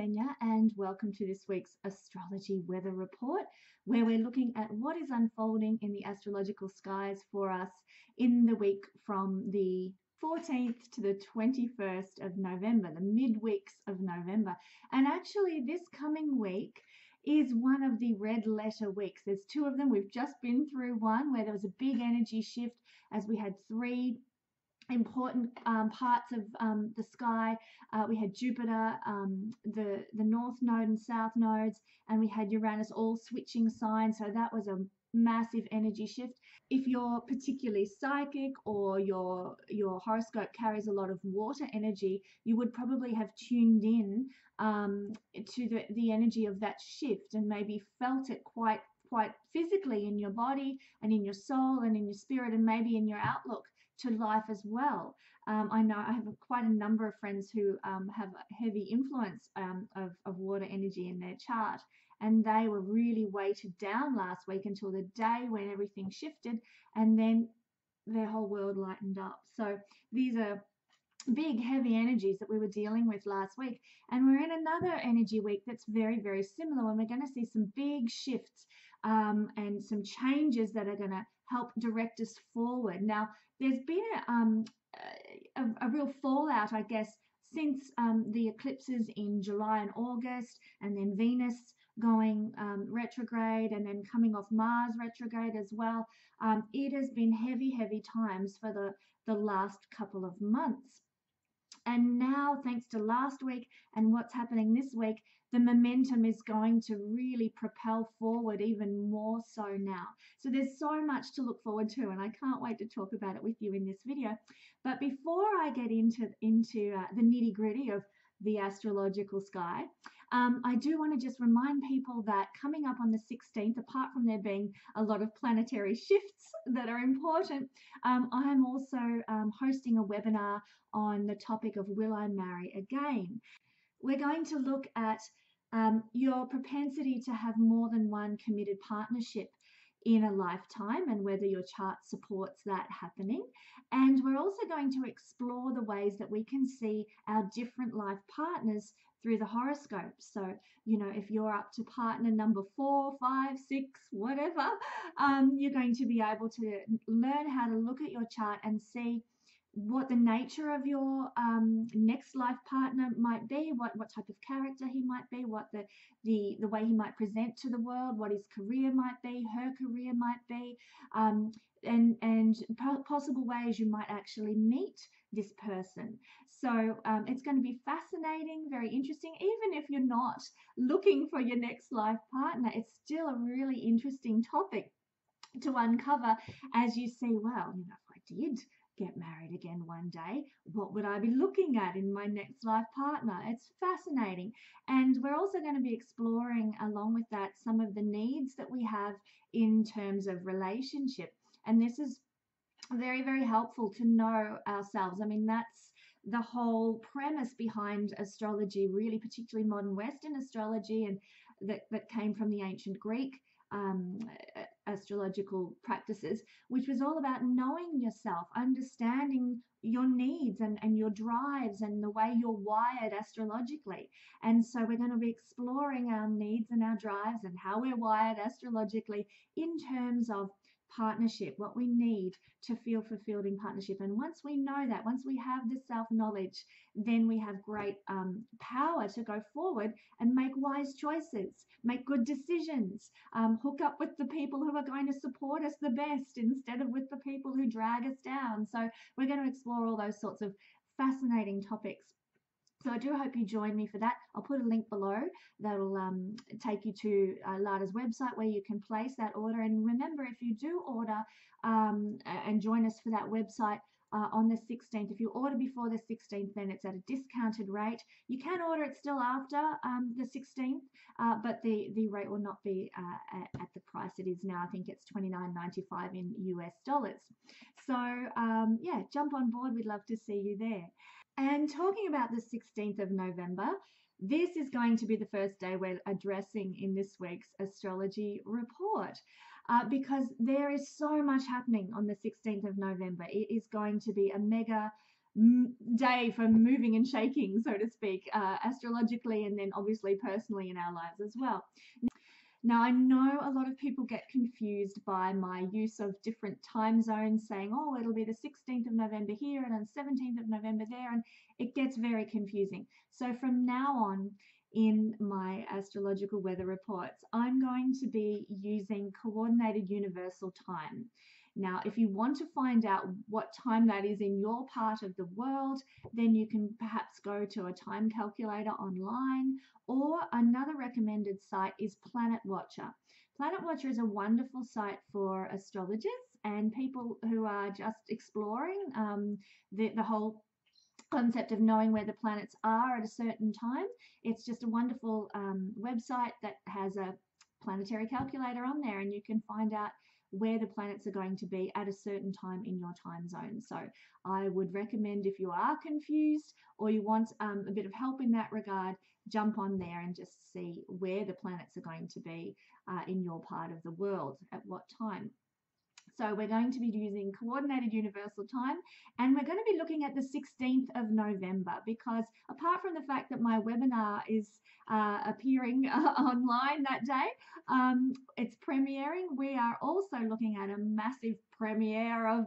Kesenya, and welcome to this week's astrology weather report, where we're looking at what is unfolding in the astrological skies for us in the week from the 14th to the 21st of November, the midweeks of November. And actually, this coming week is one of the red letter weeks. There's two of them. We've just been through one where there was a big energy shift as we had three important parts of the sky. We had Jupiter, the north node and south nodes, and we had Uranus all switching signs. So that was a massive energy shift. If you're particularly psychic or your horoscope carries a lot of water energy, you would probably have tuned in to the energy of that shift and maybe felt it quite physically in your body and in your soul and in your spirit and maybe in your outlook to life as well. I know I have quite a number of friends who have a heavy influence of water energy in their chart, and they were really weighted down last week until the day when everything shifted, and then their whole world lightened up. So these are big heavy energies that we were dealing with last week, and we're in another energy week that's very similar, and we're going to see some big shifts and some changes that are going to help direct us forward. Now, there's been a real fallout, I guess, since the eclipses in July and August, and then Venus going retrograde and then coming off Mars retrograde as well. It has been heavy times for the last couple of months. And now, thanks to last week and what's happening this week, the momentum is going to really propel forward even more so now. So there's so much to look forward to, and I can't wait to talk about it with you in this video. But before I get into the nitty-gritty of the astrological sky, I do want to just remind people that coming up on the 16th, apart from there being a lot of planetary shifts that are important, I'm also hosting a webinar on the topic of Will I Marry Again? We're going to look at your propensity to have more than one committed partnership in a lifetime and whether your chart supports that happening. And we're also going to explore the ways that we can see our different life partners through the horoscope. So, you know, if you're up to partner number 4, 5, 6, whatever, you're going to be able to learn how to look at your chart and see what the nature of your next life partner might be, what type of character he might be, what the way he might present to the world, what his career might be, her career might be, and possible ways you might actually meet this person. So it's going to be fascinating, very interesting. Even if you're not looking for your next life partner, it's still a really interesting topic to uncover as you see, well, you know, if I did get married again one day, what would I be looking at in my next life partner? It's fascinating. And we're also going to be exploring along with that some of the needs that we have in terms of relationship. And this is very helpful to know ourselves. I mean, that's the whole premise behind astrology, really, particularly modern Western astrology, and that came from the ancient Greek astrological practices, which was all about knowing yourself, understanding your needs and your drives and the way you're wired astrologically. And so we're going to be exploring our needs and our drives and how we're wired astrologically in terms of partnership, what we need to feel fulfilled in partnership. And once we know that, once we have this self-knowledge, then we have great power to go forward and make wise choices, make good decisions, hook up with the people who are going to support us the best instead of with the people who drag us down. So we're going to explore all those sorts of fascinating topics. So I do hope you join me for that. I'll put a link below that'll take you to Lada's website where you can place that order. And remember, if you do order and join us for that website on the 16th, if you order before the 16th, then it's at a discounted rate. You can order it still after the 16th, but the rate will not be at the price it is now. I think it's $29.95 in US dollars. So yeah, jump on board. We'd love to see you there. And talking about the 16th of November, this is going to be the first day we're addressing in this week's astrology report because there is so much happening on the 16th of November. It is going to be a mega day for moving and shaking, so to speak, astrologically, and then obviously personally in our lives as well. Now, I know a lot of people get confused by my use of different time zones, saying, oh, it'll be the 16th of November here and then 17th of November there, and it gets very confusing. So from now on, in my astrological weather reports, I'm going to be using coordinated universal time. Now, if you want to find out what time that is in your part of the world, then you can perhaps go to a time calculator online, or another recommended site is Planet Watcher. Planet Watcher is a wonderful site for astrologers and people who are just exploring the whole concept of knowing where the planets are at a certain time. It's just a wonderful website that has a planetary calculator on there, and you can find out where the planets are going to be at a certain time in your time zone. So I would recommend, if you are confused or you want a bit of help in that regard, jump on there and just see where the planets are going to be in your part of the world at what time. So we're going to be using coordinated universal time, and we're going to be looking at the 16th of November, because apart from the fact that my webinar is appearing online that day, it's premiering, we are also looking at a massive premiere of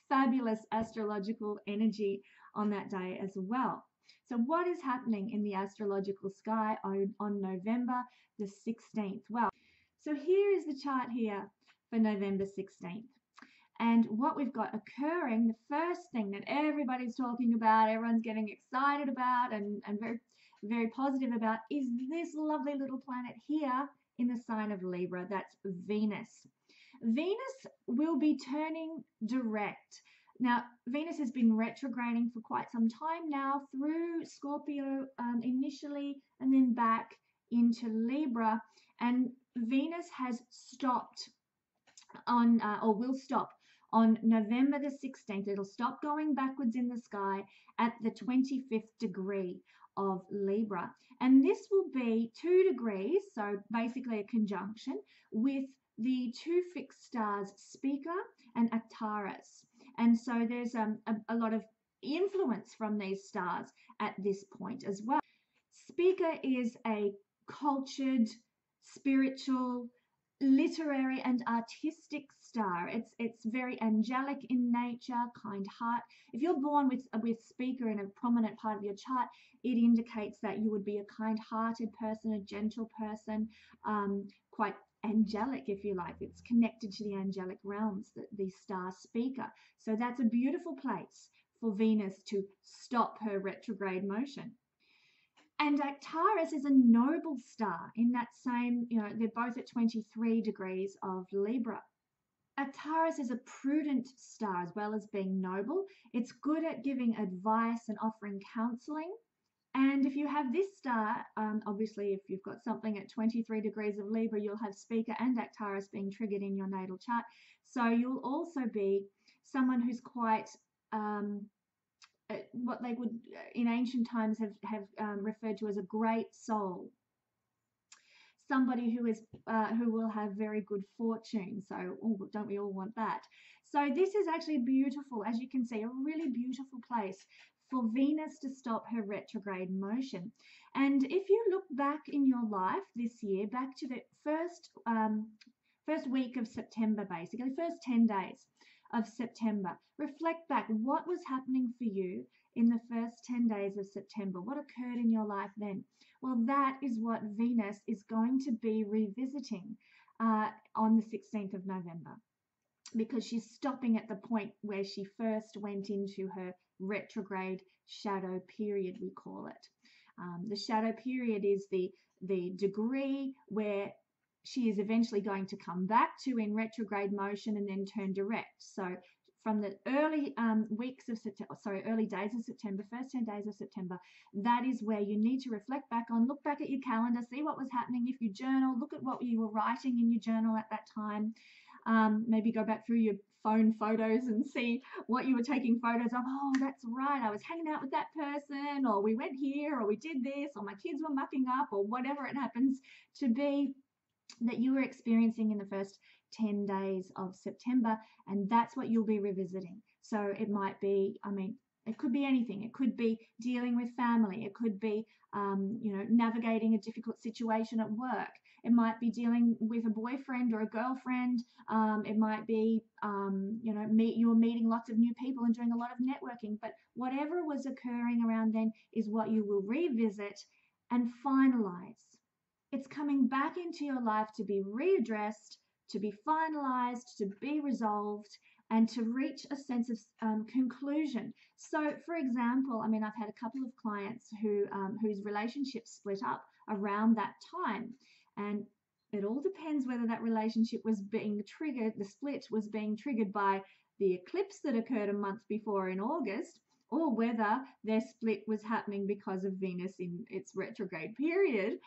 fabulous astrological energy on that day as well. So what is happening in the astrological sky on November the 16th? Well, so here is the chart here for November 16th. And what we've got occurring, the first thing that everybody's talking about, everyone's getting excited about and very, very positive about, is this lovely little planet here in the sign of Libra. That's Venus. Venus will be turning direct. Now, Venus has been retrograding for quite some time now through Scorpio initially, and then back into Libra. And Venus has stopped on, or will stop on November the 16th. It'll stop going backwards in the sky at the 25th degree of Libra. And this will be 2 degrees, so basically a conjunction, with the two fixed stars, Spica and Aquarius. And so there's a lot of influence from these stars at this point as well. Spica is a cultured, spiritual, literary and artistic star. It's very angelic in nature, kind heart. If you're born with Spica in a prominent part of your chart, it indicates that you would be a kind-hearted person, a gentle person, quite angelic, if you like. It's connected to the angelic realms, the star Spica. So that's a beautiful place for Venus to stop her retrograde motion. And Taurus is a noble star in that same, they're both at 23 degrees of Libra. Taurus is a prudent star as well as being noble. It's good at giving advice and offering counseling. And if you have this star, obviously if you've got something at 23 degrees of Libra, you'll have Spica and Taurus being triggered in your natal chart. So you'll also be someone who's quite what they would in ancient times have referred to as a great soul, somebody who will have very good fortune. So don't we all want that? So this is actually beautiful, as you can see, a really beautiful place for Venus to stop her retrograde motion. And if you look back in your life this year, back to the first week of September, basically first 10 days of September, reflect back what was happening for you in the first 10 days of September. What occurred in your life then? Well, that is what Venus is going to be revisiting on the 16th of November, because she's stopping at the point where she first went into her retrograde shadow period, we call it. The shadow period is the degree where she is eventually going to come back to in retrograde motion and then turn direct. So from the early early days of September, first 10 days of September, that is where you need to reflect back on, look back at your calendar, see what was happening. If you journal, look at what you were writing in your journal at that time. Maybe go back through your phone photos and see what you were taking photos of. Oh, that's right, I was hanging out with that person, or we went here, or we did this, or my kids were mucking up, or whatever it happens to be that you were experiencing in the first 10 days of September, and that's what you'll be revisiting. So it might be, It could be anything. It could be dealing with family. It could be, navigating a difficult situation at work. It might be dealing with a boyfriend or a girlfriend. It might be, you're meeting lots of new people and doing a lot of networking. But whatever was occurring around then is what you will revisit and finalize. It's coming back into your life to be readdressed, to be finalized, to be resolved, and to reach a sense of conclusion. So, for example, I've had a couple of clients whose relationships split up around that time, and it all depends whether that relationship was being triggered, the split was being triggered by the eclipse that occurred a month before in August, or whether their split was happening because of Venus in its retrograde period.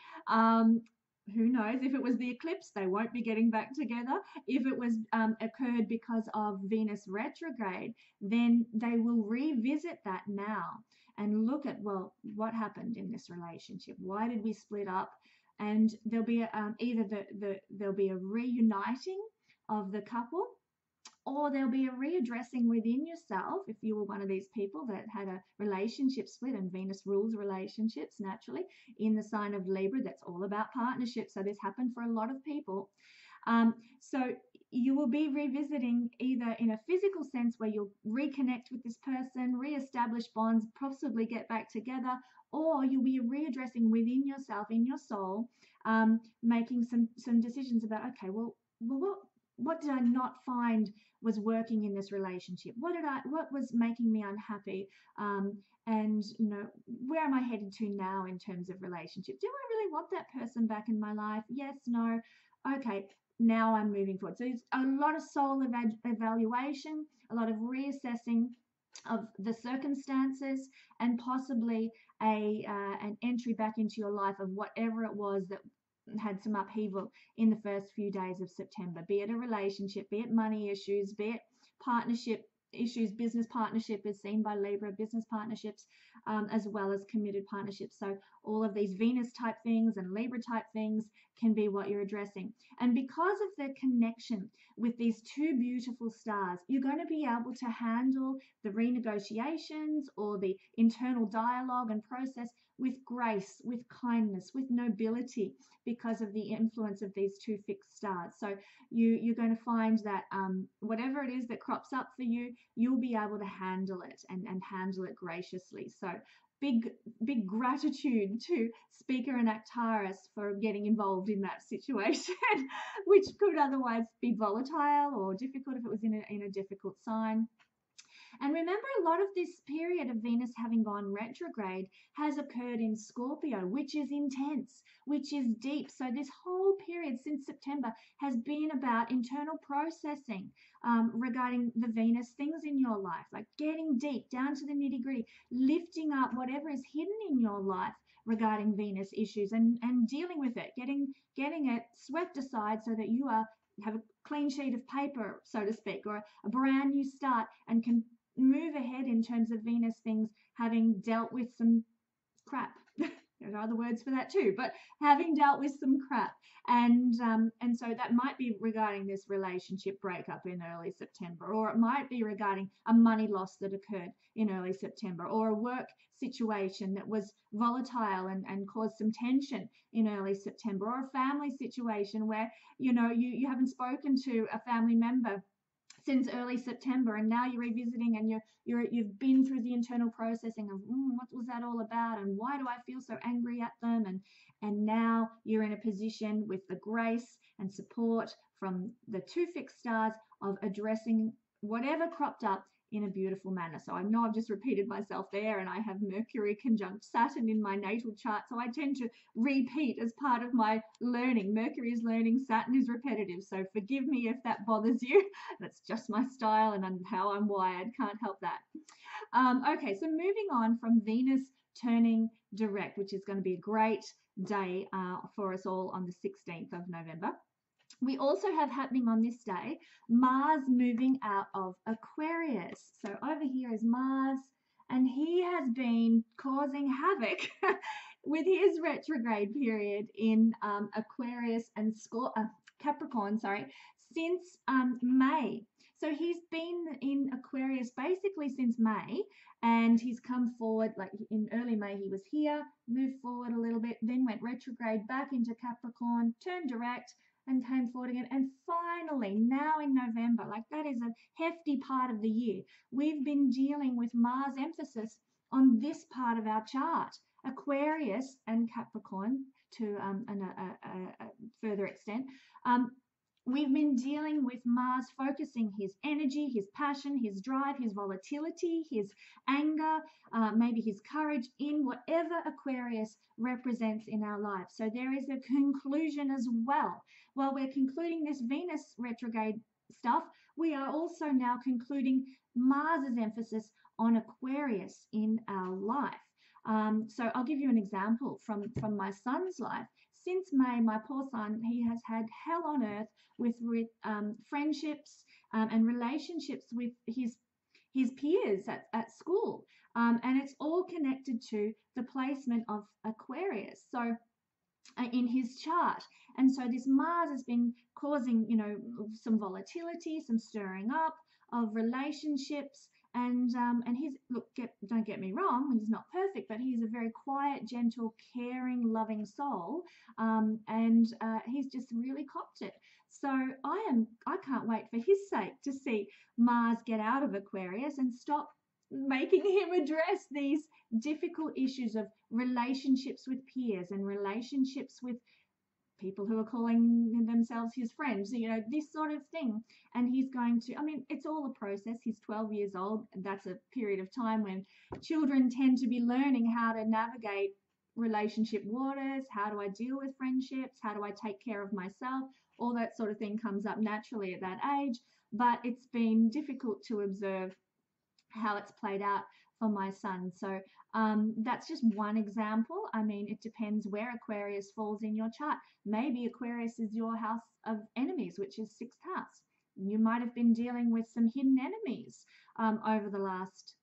Who knows? If it was the eclipse, they won't be getting back together. If it was occurred because of Venus retrograde, then they will revisit that now and look at, well, what happened in this relationship? Why did we split up? And there'll be there'll be a reuniting of the couple, or there'll be a readdressing within yourself if you were one of these people that had a relationship split, and Venus rules relationships naturally in the sign of Libra. That's all about partnerships. So this happened for a lot of people. So you will be revisiting either in a physical sense where you'll reconnect with this person, reestablish bonds, possibly get back together, or you'll be readdressing within yourself, in your soul, making some decisions about, okay, well, what did I not find was working in this relationship? What was making me unhappy? And where am I headed to now in terms of relationship? Do I really want that person back in my life? Yes, no. Okay, now I'm moving forward. So it's a lot of soul evaluation, a lot of reassessing of the circumstances, and possibly an entry back into your life of whatever it was that had some upheaval in the first few days of September, be it a relationship, be it money issues, be it partnership issues. Business partnership is seen by Libra, business partnerships, as well as committed partnerships. So all of these Venus type things and Libra type things can be what you're addressing. And because of the connection with these two beautiful stars, you're going to be able to handle the renegotiations or the internal dialogue and process with grace, with kindness, with nobility, because of the influence of these two fixed stars. So you're going to find that whatever it is that crops up for you, you'll be able to handle it and handle it graciously. So big gratitude to Speaker and Taurus for getting involved in that situation, which could otherwise be volatile or difficult if it was in a difficult sign. And remember, a lot of this period of Venus having gone retrograde has occurred in Scorpio, which is intense, which is deep. So this whole period since September has been about internal processing regarding the Venus things in your life, like getting deep down to the nitty-gritty, lifting up whatever is hidden in your life regarding Venus issues and dealing with it, getting it swept aside so that you have a clean sheet of paper, so to speak, or a brand new start, and can move ahead in terms of Venus things, having dealt with some crap. There are other words for that too, but having dealt with some crap. And so that might be regarding this relationship breakup in early September, or it might be regarding a money loss that occurred in early September, or a work situation that was volatile and caused some tension in early September, or a family situation where you haven't spoken to a family member since early September, and now you're revisiting and you've been through the internal processing of what was that all about, and why do I feel so angry at them, and now you're in a position with the grace and support from the two fixed stars of addressing whatever cropped up in a beautiful manner. So I know I've just repeated myself there, and I have Mercury conjunct Saturn in my natal chart, so I tend to repeat as part of my learning. Mercury is learning, Saturn is repetitive, so forgive me if that bothers you. That's just my style and how I'm wired, can't help that. Okay, so moving on from Venus turning direct, which is going to be a great day for us all on the 16th of November. We also have happening on this day, Mars moving out of Aquarius. So over here is Mars, and he has been causing havoc with his retrograde period in Aquarius and Capricorn, since May. So he's been in Aquarius basically since May, and he's come forward, like in early May he was here, moved forward a little bit, then went retrograde back into Capricorn, turned direct and came forward again. And finally, now in November, like that is a hefty part of the year, we've been dealing with Mars emphasis on this part of our chart, Aquarius and Capricorn to a further extent. We've been dealing with Mars focusing his energy, his passion, his drive, his volatility, his anger, maybe his courage in whatever Aquarius represents in our life. So there is a conclusion as well. While we're concluding this Venus retrograde stuff, we are also now concluding Mars's emphasis on Aquarius in our life. So I'll give you an example from my son's life. Since May, my poor son, he has had hell on earth with friendships and relationships with his peers at school. And it's all connected to the placement of Aquarius. So in his chart. And so this Mars has been causing, some volatility, some stirring up of relationships. And he's, don't get me wrong, he's not perfect, but he's a very quiet, gentle, caring, loving soul. And he's just really copped it. So I can't wait for his sake to see Mars get out of Aquarius and stop making him address these difficult issues of relationships with peers and relationships with people who are calling themselves his friends, this sort of thing. And he's going to, it's all a process. He's 12 years old. That's a period of time when children tend to be learning how to navigate relationship waters. How do I deal with friendships? How do I take care of myself? All that sort of thing comes up naturally at that age. But it's been difficult to observe how it's played out for my son. So that's just one example. It depends where Aquarius falls in your chart. Maybe Aquarius is your house of enemies, which is 6th house. You might have been dealing with some hidden enemies over the last,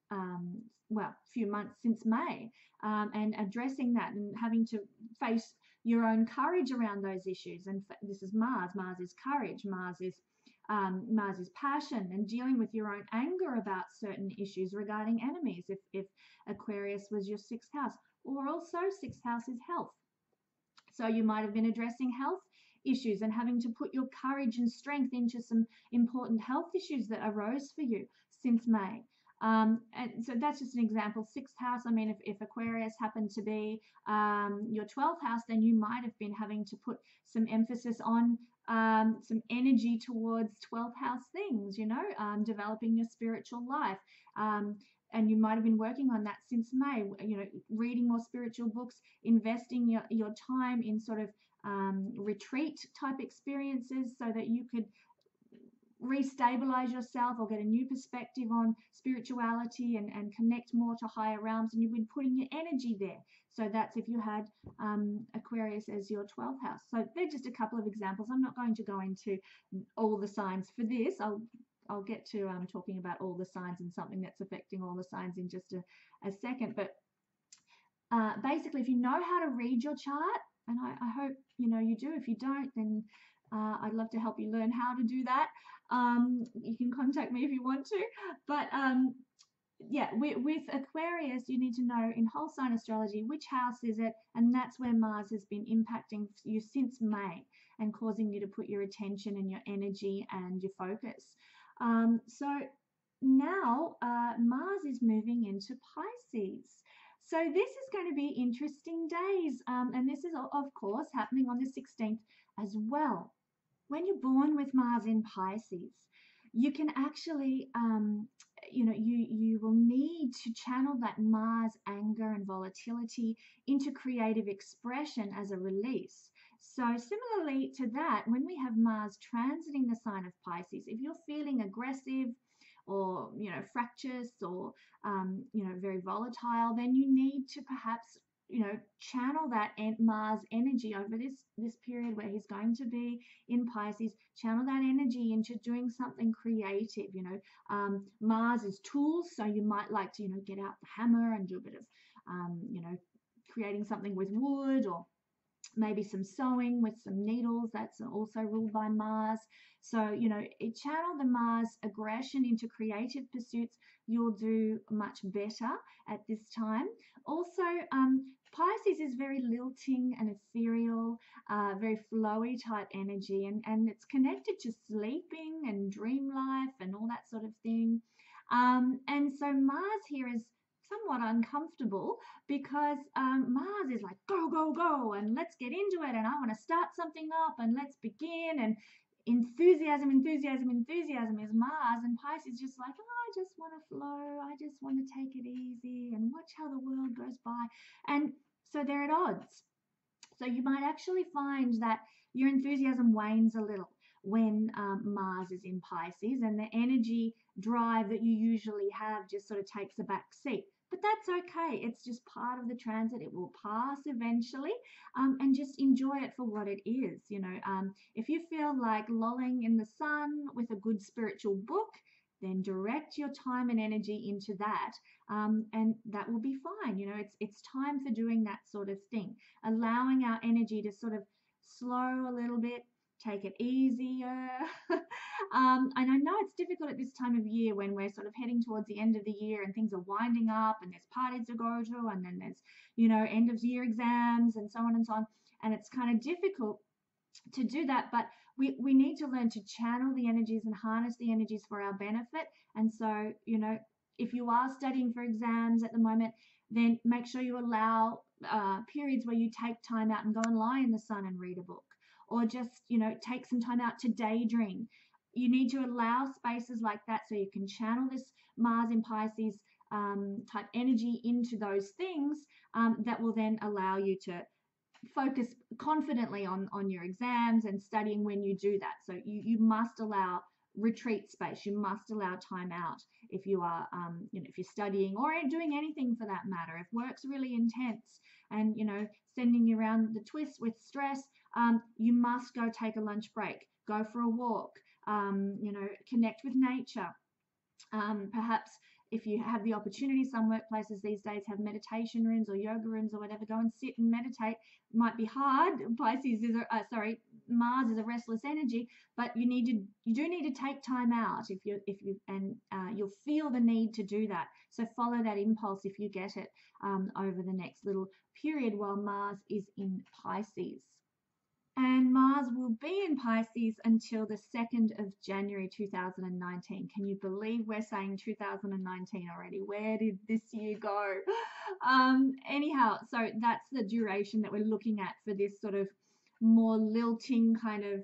few months since May, and addressing that and having to face your own courage around those issues. And this is Mars. Mars is courage. Mars is passion, and dealing with your own anger about certain issues regarding enemies if Aquarius was your 6th house. Or also 6th house is health. So you might have been addressing health issues and having to put your courage and strength into some important health issues that arose for you since May. And so that's just an example. 6th house, if Aquarius happened to be your 12th house, then you might have been having to put some emphasis on some energy towards 12th house things, developing your spiritual life. And you might have been working on that since May, reading more spiritual books, investing your time in sort of retreat type experiences so that you could restabilize yourself or get a new perspective on spirituality and connect more to higher realms. And you've been putting your energy there. So that's if you had Aquarius as your 12th house. So they're just a couple of examples. I'm not going to go into all the signs for this. I'll get to talking about all the signs and something that's affecting all the signs in just a second. But basically, if you know how to read your chart, and I hope you do. If you don't, then I'd love to help you learn how to do that. You can contact me if you want to. But with Aquarius, you need to know in whole sign astrology which house is it, and that's where Mars has been impacting you since May and causing you to put your attention and your energy and your focus. So now Mars is moving into Pisces. So this is going to be interesting days, and this is of course happening on the 16th as well. When you're born with Mars in Pisces, you can actually, you will need to channel that Mars anger and volatility into creative expression as a release. So similarly to that, when we have Mars transiting the sign of Pisces, if you're feeling aggressive or, fractious or, very volatile, then you need to perhaps channel that Mars energy over this period where he's going to be in Pisces. Channel that energy into doing something creative. Mars is tools, so you might like to get out the hammer and do a bit of creating something with wood or maybe some sewing with some needles. That's also ruled by Mars. So, you know, channel the Mars aggression into creative pursuits. You'll do much better at this time. Also, Pisces is very lilting and ethereal, very flowy type energy, and it's connected to sleeping and dream life and all that sort of thing. And so Mars here is somewhat uncomfortable because Mars is like, go, go, go, and let's get into it, and I want to start something up, and let's begin, and enthusiasm, enthusiasm, enthusiasm is Mars, and Pisces just like, oh, I just want to flow, I just want to take it easy and watch how the world goes by. And so they're at odds. So you might actually find that your enthusiasm wanes a little when Mars is in Pisces, and the energy drive that you usually have just sort of takes a back seat. But that's okay. It's just part of the transit. It will pass eventually, and just enjoy it for what it is. You know, if you feel like lolling in the sun with a good spiritual book, then direct your time and energy into that, and that will be fine. You know, it's time for doing that sort of thing, allowing our energy to sort of slow a little bit, take it easier. And I know it's difficult at this time of year when we're sort of heading towards the end of the year and things are winding up and there's parties to go to, and then there's, you know, end of year exams and so on and so on. And it's kind of difficult to do that, but we need to learn to channel the energies and harness the energies for our benefit. And so, you know, if you are studying for exams at the moment, then make sure you allow periods where you take time out and go and lie in the sun and read a book, or just, you know, take some time out to daydream. You need to allow spaces like that so you can channel this Mars in Pisces type energy into those things, that will then allow you to focus confidently on your exams and studying when you do that. So you must allow retreat space. You must allow time out if you are, you know, if you're studying or doing anything for that matter. If work's really intense and, you know, sending you around the twist with stress, you must go take a lunch break, go for a walk, you know, connect with nature. Perhaps if you have the opportunity, some workplaces these days have meditation rooms or yoga rooms or whatever. Go and sit and meditate. It might be hard. Pisces is Mars is a restless energy, but you do need to take time out you'll feel the need to do that. So follow that impulse if you get it over the next little period while Mars is in Pisces. And Mars will be in Pisces until the 2nd of January 2019. Can you believe we're saying 2019 already? Where did this year go? Anyhow, so that's the duration that we're looking at for this sort of more lilting kind of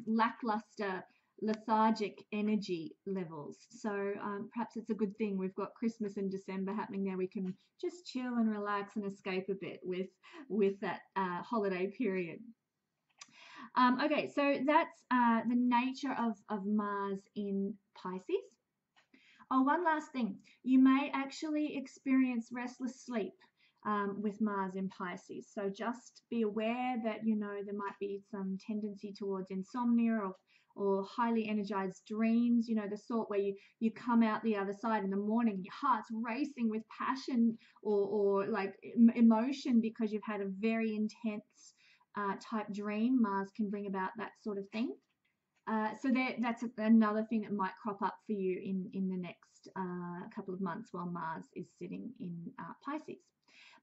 lackluster, lethargic energy levels. So perhaps it's a good thing we've got Christmas and December happening there. We can just chill and relax and escape a bit with that holiday period. Okay, so that's the nature of Mars in Pisces. Oh, one last thing. You may actually experience restless sleep with Mars in Pisces. So just be aware that, you know, there might be some tendency towards insomnia or highly energized dreams, you know, the sort where you come out the other side in the morning, your heart's racing with passion or like emotion because you've had a very intense type dream. Mars can bring about that sort of thing. So that's another thing that might crop up for you in the next couple of months while Mars is sitting in Pisces.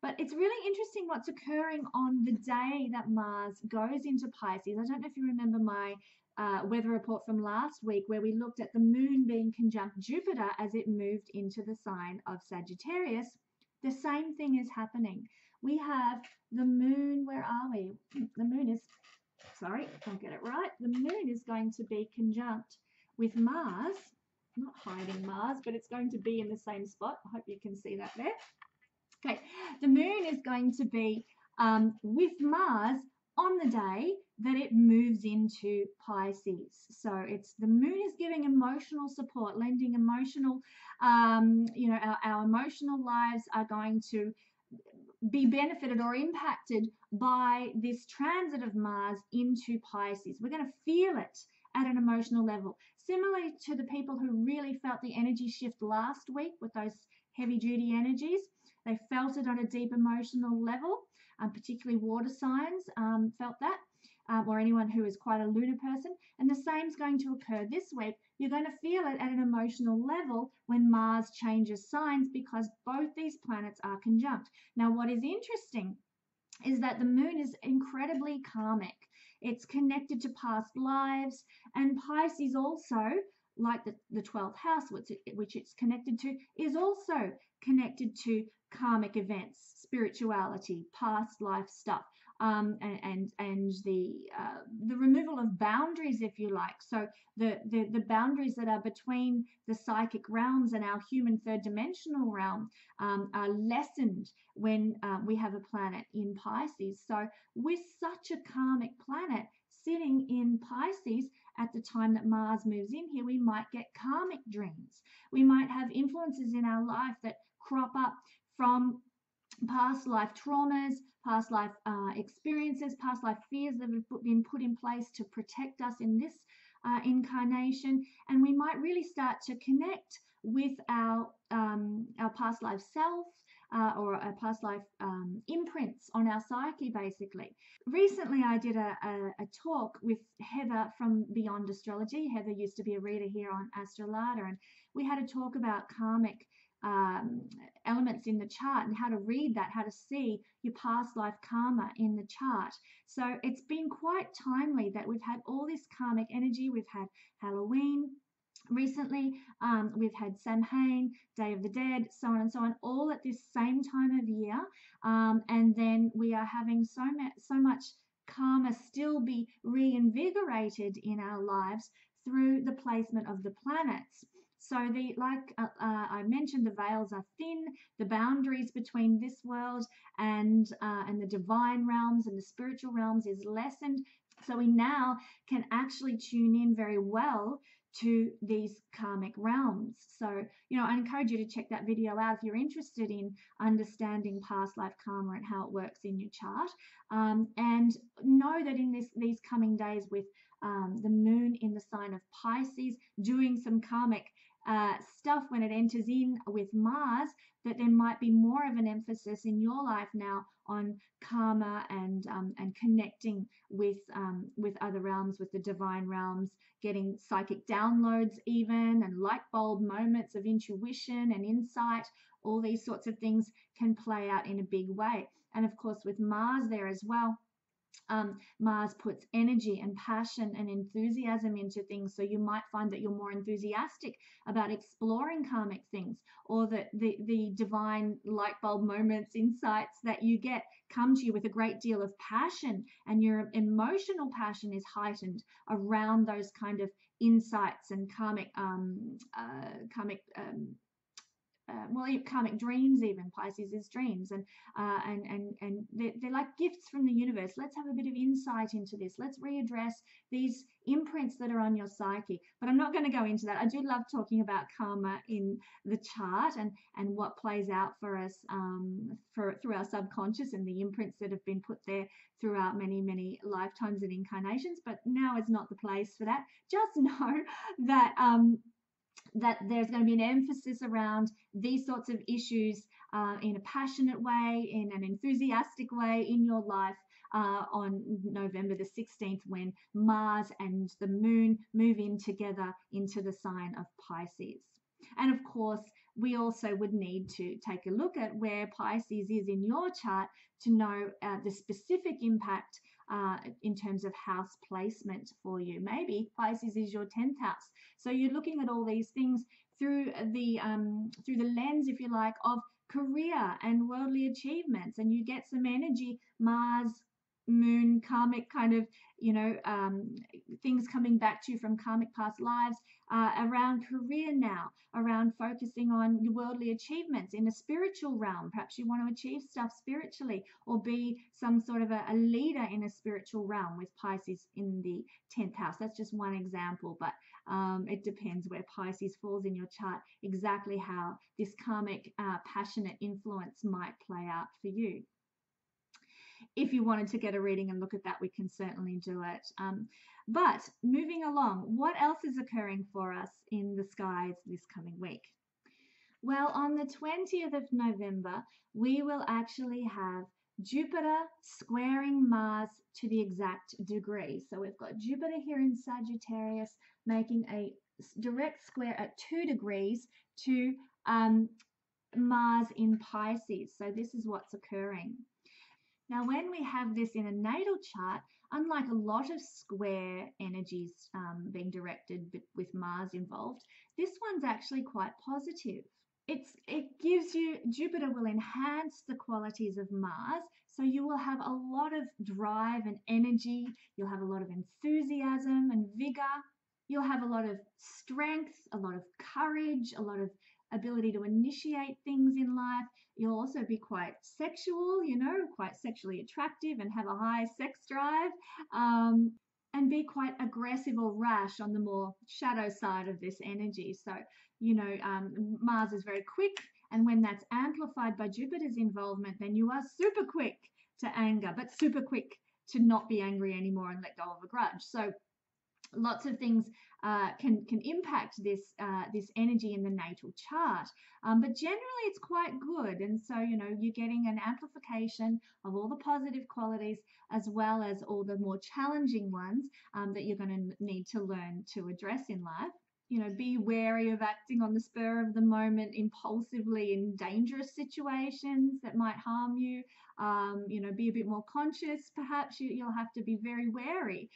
But it's really interesting what's occurring on the day that Mars goes into Pisces. I don't know if you remember my weather report from last week where we looked at the moon being conjunct Jupiter as it moved into the sign of Sagittarius. The same thing is happening. We have the moon, where are we? The moon is, sorry, I'll get it right. The moon is going to be conjunct with Mars, not hiding Mars, but it's going to be in the same spot. I hope you can see that there. Okay, the moon is going to be with Mars on the day that it moves into Pisces. So it's the moon is giving emotional support, lending emotional, you know, our emotional lives are going to be benefited or impacted by this transit of Mars into Pisces. We're going to feel it at an emotional level. Similarly to the people who really felt the energy shift last week with those heavy duty energies, they felt it on a deep emotional level. particularly water signs felt that, or anyone who is quite a lunar person. And the same is going to occur this week. You're going to feel it at an emotional level when Mars changes signs, because both these planets are conjunct. Now, what is interesting is that the moon is incredibly karmic. It's connected to past lives, and Pisces also, like the 12th house, which it's connected to, is also connected to karmic events, spirituality, past life stuff, and the removal of boundaries, if you like. So the boundaries that are between the psychic realms and our human third dimensional realm are lessened when we have a planet in Pisces. So with such a karmic planet sitting in Pisces at the time that Mars moves in here, we might get karmic dreams. We might have influences in our life that crop up from past life traumas, past life experiences, past life fears that have been put in place to protect us in this incarnation. And we might really start to connect with our past life self, or a past life imprints on our psyche, basically. Recently, I did a talk with Heather from Beyond Astrology. Heather used to be a reader here on Astrology, and we had a talk about karmic elements in the chart and how to read that, how to see your past life karma in the chart. So it's been quite timely that we've had all this karmic energy. We've had Halloween recently, we've had Samhain, Day of the Dead, so on and so on, all at this same time of year, and then we are having so much karma still be reinvigorated in our lives through the placement of the planets. So I mentioned, the veils are thin, the boundaries between this world and the divine realms and the spiritual realms is lessened. So we now can actually tune in very well to these karmic realms. So, I encourage you to check that video out if you're interested in understanding past life karma and how it works in your chart. And know that in these coming days, with the moon in the sign of Pisces doing some karmic stuff when it enters in with Mars, that there might be more of an emphasis in your life now on karma and connecting with other realms, with the divine realms, getting psychic downloads even, and light bulb moments of intuition and insight. All these sorts of things can play out in a big way. And of course, with Mars there as well, Mars puts energy and passion and enthusiasm into things. So you might find that you're more enthusiastic about exploring karmic things, or that the divine light bulb moments, insights that you get come to you with a great deal of passion, and your emotional passion is heightened around those kind of insights and karmic karmic dreams. Even Pisces is dreams, and they're like gifts from the universe. Let's have a bit of insight into this. Let's readdress these imprints that are on your psyche. But I'm not going to go into that. I do love talking about karma in the chart and what plays out for us through our subconscious, and the imprints that have been put there throughout many lifetimes and incarnations. But now is not the place for that. Just know that that there's going to be an emphasis around these sorts of issues in a passionate way, in an enthusiastic way in your life on November the 16th, when Mars and the moon move in together into the sign of Pisces. And of course, we also would need to take a look at where Pisces is in your chart to know the specific impact in terms of house placement for you. Maybe Pisces is your 10th house. So you're looking at all these things through the lens, if you like, of career and worldly achievements, and you get some energy, Mars, moon, karmic kind of, things coming back to you from karmic past lives around career now, around focusing on your worldly achievements in a spiritual realm. Perhaps you want to achieve stuff spiritually, or be some sort of a leader in a spiritual realm with Pisces in the 10th house. That's just one example, but it depends where Pisces falls in your chart, exactly how this karmic passionate influence might play out for you. If you wanted to get a reading and look at that, we can certainly do it. But moving along, what else is occurring for us in the skies this coming week? Well, on the 20th of November, we will actually have Jupiter squaring Mars to the exact degree. So we've got Jupiter here in Sagittarius making a direct square at 2 degrees to Mars in Pisces. So this is what's occurring. Now, when we have this in a natal chart, unlike a lot of square energies being directed with Mars involved, this one's actually quite positive. It gives you, Jupiter will enhance the qualities of Mars, so you will have a lot of drive and energy, you'll have a lot of enthusiasm and vigor, you'll have a lot of strength, a lot of courage, a lot of ability to initiate things in life. You'll also be quite sexual, quite sexually attractive and have a high sex drive, and be quite aggressive or rash on the more shadow side of this energy. So, Mars is very quick, and when that's amplified by Jupiter's involvement, then you are super quick to anger, but super quick to not be angry anymore and let go of a grudge. So lots of things can impact this energy in the natal chart, but generally it's quite good. And so you're getting an amplification of all the positive qualities as well as all the more challenging ones that you're going to need to learn to address in life. Be wary of acting on the spur of the moment impulsively in dangerous situations that might harm you. Be a bit more conscious. Perhaps you'll have to be very wary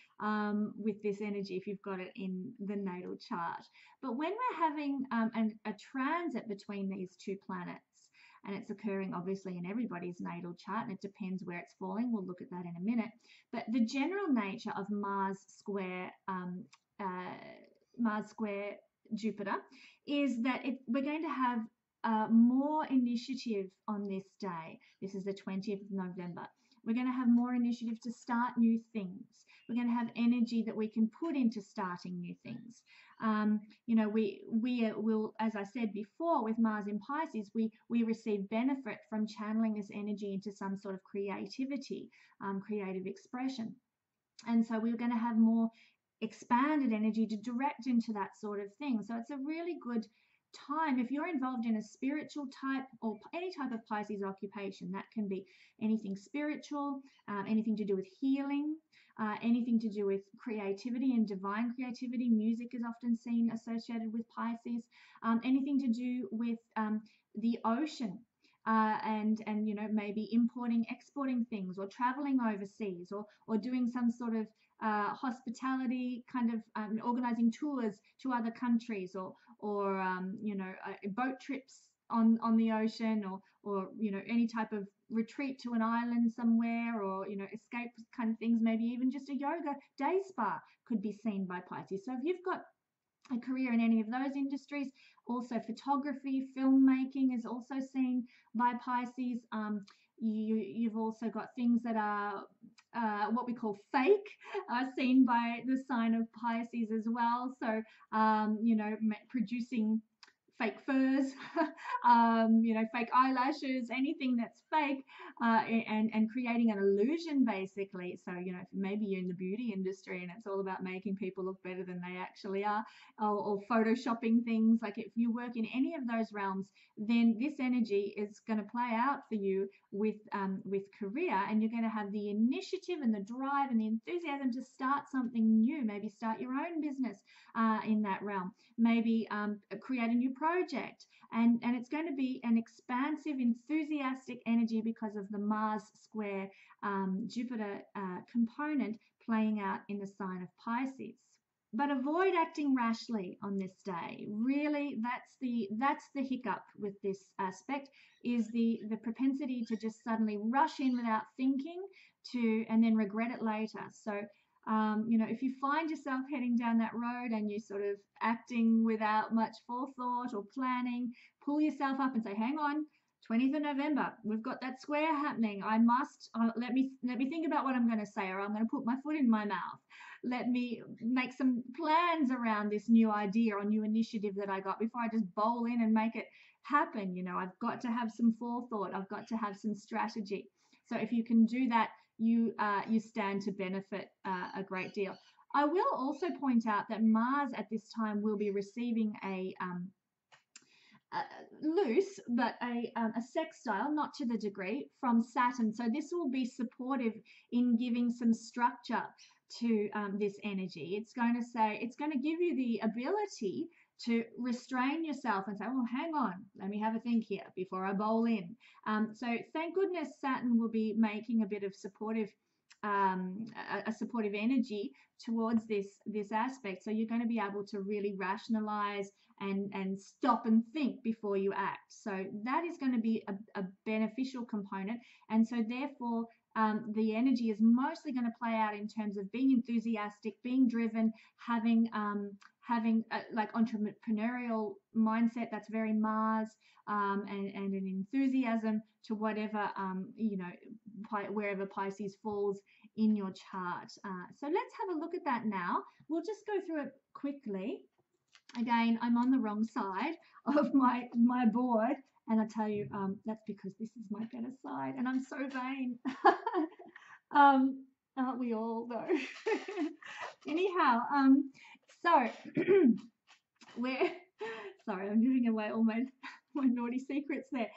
with this energy if you've got it in the natal chart. But when we're having a transit between these two planets, and it's occurring obviously in everybody's natal chart, and it depends where it's falling. We'll look at that in a minute. But the general nature of Mars square Jupiter is that we're going to have more initiative on this day. This is the 20th of November. We're going to have more initiative to start new things. We're going to have energy that we can put into starting new things. We will, as I said before, with Mars in Pisces, we receive benefit from channeling this energy into some sort of creativity, creative expression. And so we're going to have more expanded energy to direct into that sort of thing. So it's a really good time if you're involved in a spiritual type or any type of Pisces occupation. That can be anything spiritual, anything to do with healing, anything to do with creativity and divine creativity. Music is often seen associated with Pisces. Anything to do with the ocean. And maybe importing, exporting things, or traveling overseas, or doing some sort of hospitality kind of organizing tours to other countries, or boat trips on the ocean, or any type of retreat to an island somewhere, or escape kind of things. Maybe even just a yoga day spa could be seen by Pisces. So if you've got a career in any of those industries, also photography, filmmaking is also seen by Pisces. You've also got things that are what we call fake, seen by the sign of Pisces as well. So, producing fake furs, fake eyelashes, anything that's fake, and creating an illusion basically. So, maybe you're in the beauty industry and it's all about making people look better than they actually are, or photoshopping things. Like if you work in any of those realms, then this energy is going to play out for you with career, and you're going to have the initiative and the drive and the enthusiasm to start something new. Maybe start your own business in that realm. Maybe create a new project, and it's going to be an expansive, enthusiastic energy because of the Mars square Jupiter component playing out in the sign of Pisces. But avoid acting rashly on this day. Really, that's the hiccup with this aspect, is the propensity to just suddenly rush in without thinking and then regret it later. So if you find yourself heading down that road and you're sort of acting without much forethought or planning, pull yourself up and say, hang on, 20th of November, we've got that square happening. I must, let me think about what I'm going to say, or I'm going to put my foot in my mouth. Let me make some plans around this new idea or new initiative that I got before I just bowl in and make it happen. I've got to have some forethought. I've got to have some strategy. So if you can do that, you stand to benefit a great deal. I will also point out that Mars at this time will be receiving loose, but a sextile, not to the degree, from Saturn. So this will be supportive in giving some structure to this energy. It's going to say, it's going to give you the ability to restrain yourself and say, well, hang on, let me have a think here before I bowl in. So thank goodness Saturn will be making a bit of supportive a supportive energy towards this aspect. So you're going to be able to really rationalize and stop and think before you act. So that is going to be a beneficial component. And so therefore, the energy is mostly going to play out in terms of being enthusiastic, being driven, having like entrepreneurial mindset. That's very Mars, and an enthusiasm to whatever wherever Pisces falls in your chart. So let's have a look at that now. We'll just go through it quickly. Again, I'm on the wrong side of my board, and I tell you, that's because this is my better side, and I'm so vain. Aren't we all though? Anyhow, so we're sorry, I'm giving away all my naughty secrets there.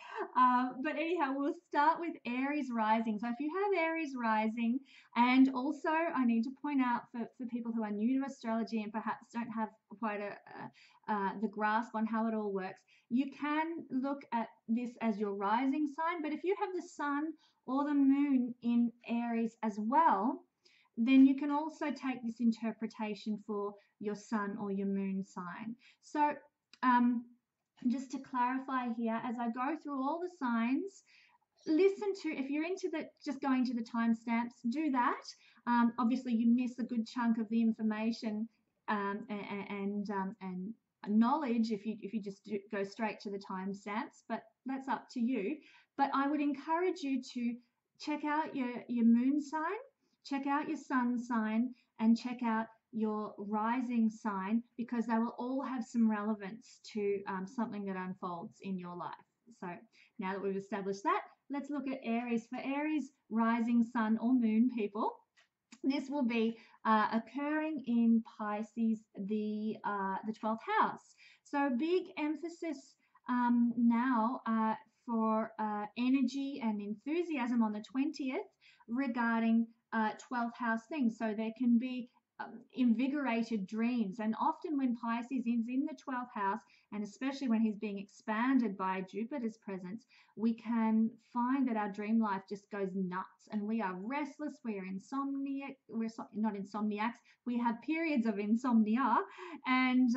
But anyhow, we'll start with Aries rising. So if you have Aries rising, and also I need to point out for people who are new to astrology and perhaps don't have quite the grasp on how it all works, you can look at this as your rising sign. But if you have the sun or the moon in Aries as well, then you can also take this interpretation for your sun or your moon sign. So just to clarify here, as I go through all the signs, listen to, if you're into just going to the timestamps, do that. Obviously, you miss a good chunk of the information and knowledge if you just go straight to the timestamps, but that's up to you. But I would encourage you to check out your moon sign, check out your sun sign, and check out your rising sign, because they will all have some relevance to something that unfolds in your life. So now that we've established that, let's look at Aries. For Aries rising sun or moon people, this will be occurring in Pisces, the 12th house. So big emphasis now for energy and enthusiasm on the 20th regarding 12th house things. So there can be invigorated dreams, and often when Pisces is in the 12th house, and especially when he's being expanded by Jupiter's presence, we can find that our dream life just goes nuts, and we are restless, we are insomniac, not insomniacs, we have periods of insomnia, and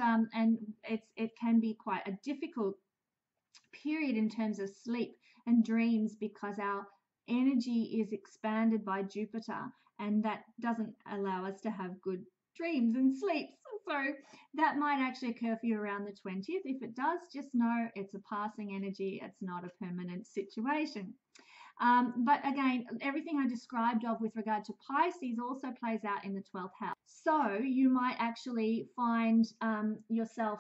it can be quite a difficult period in terms of sleep and dreams, because our energy is expanded by Jupiter, and that doesn't allow us to have good dreams and sleeps. So that might actually occur for you around the 20th. If it does, just know it's a passing energy. It's not a permanent situation. But again, everything I described of with regard to Pisces also plays out in the 12th house. So you might actually find yourself,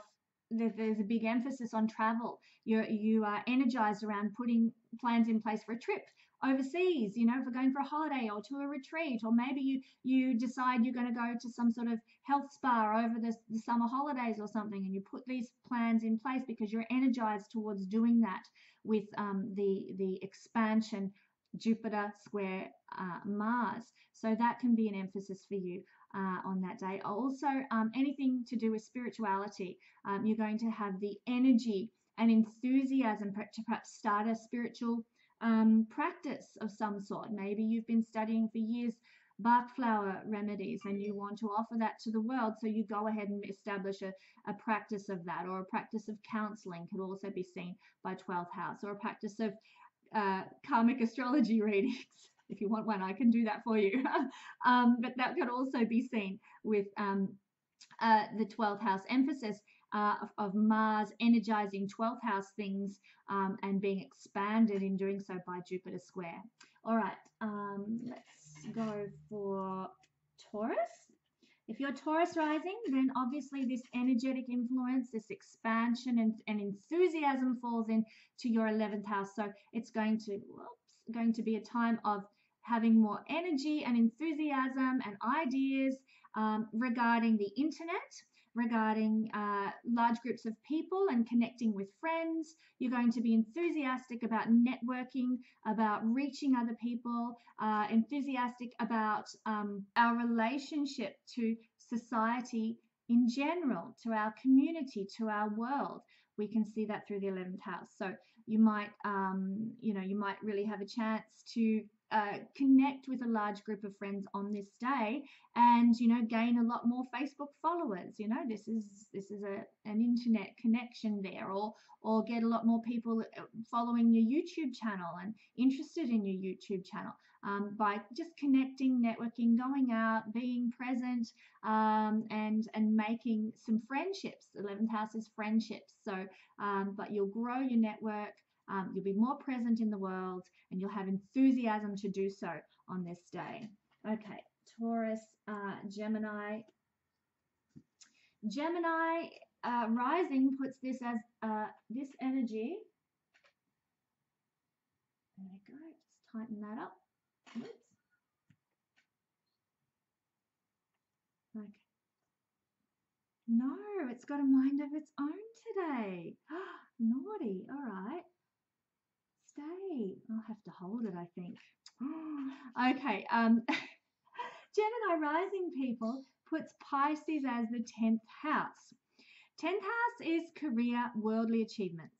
there's a big emphasis on travel. You are energized around putting plans in place for a trip overseas, for going for a holiday or to a retreat, or maybe you decide you're going to go to some sort of health spa over the summer holidays or something, and you put these plans in place because you're energized towards doing that with the expansion Jupiter square Mars. So that can be an emphasis for you on that day. Also, anything to do with spirituality, you're going to have the energy and enthusiasm to perhaps start a spiritual practice of some sort. Maybe you've been studying for years Bach flower remedies and you want to offer that to the world, so you go ahead and establish a practice of that, or a practice of counseling could also be seen by 12th house, or a practice of karmic astrology readings. If you want one, I can do that for you. But that could also be seen with the 12th house emphasis of Mars energizing 12th house things and being expanded in doing so by Jupiter square. All right, let's go for Taurus. If you're Taurus rising, then obviously this energetic influence, this expansion and enthusiasm falls into your 11th house. So it's going to be a time of having more energy and enthusiasm and ideas regarding the internet, regarding large groups of people and connecting with friends. You're going to be enthusiastic about networking, about reaching other people, enthusiastic about our relationship to society in general, to our community, to our world. We can see that through the 11th house. So you might, you might really have a chance to connect with a large group of friends on this day, and gain a lot more Facebook followers. This is an internet connection there, or get a lot more people following your YouTube channel and interested in your YouTube channel, by just connecting, networking, going out, being present, and making some friendships. 11th house is friendships. So but you'll grow your network. You'll be more present in the world, and you'll have enthusiasm to do so on this day. Okay, Taurus, Gemini. Gemini rising puts this as this energy. There we go. Just tighten that up. Oops. Okay. No, it's got a mind of its own today. Naughty. All right. Stay. I'll have to hold it, I think. Okay. Gemini rising people puts Pisces as the 10th house. 10th house is career, worldly achievements.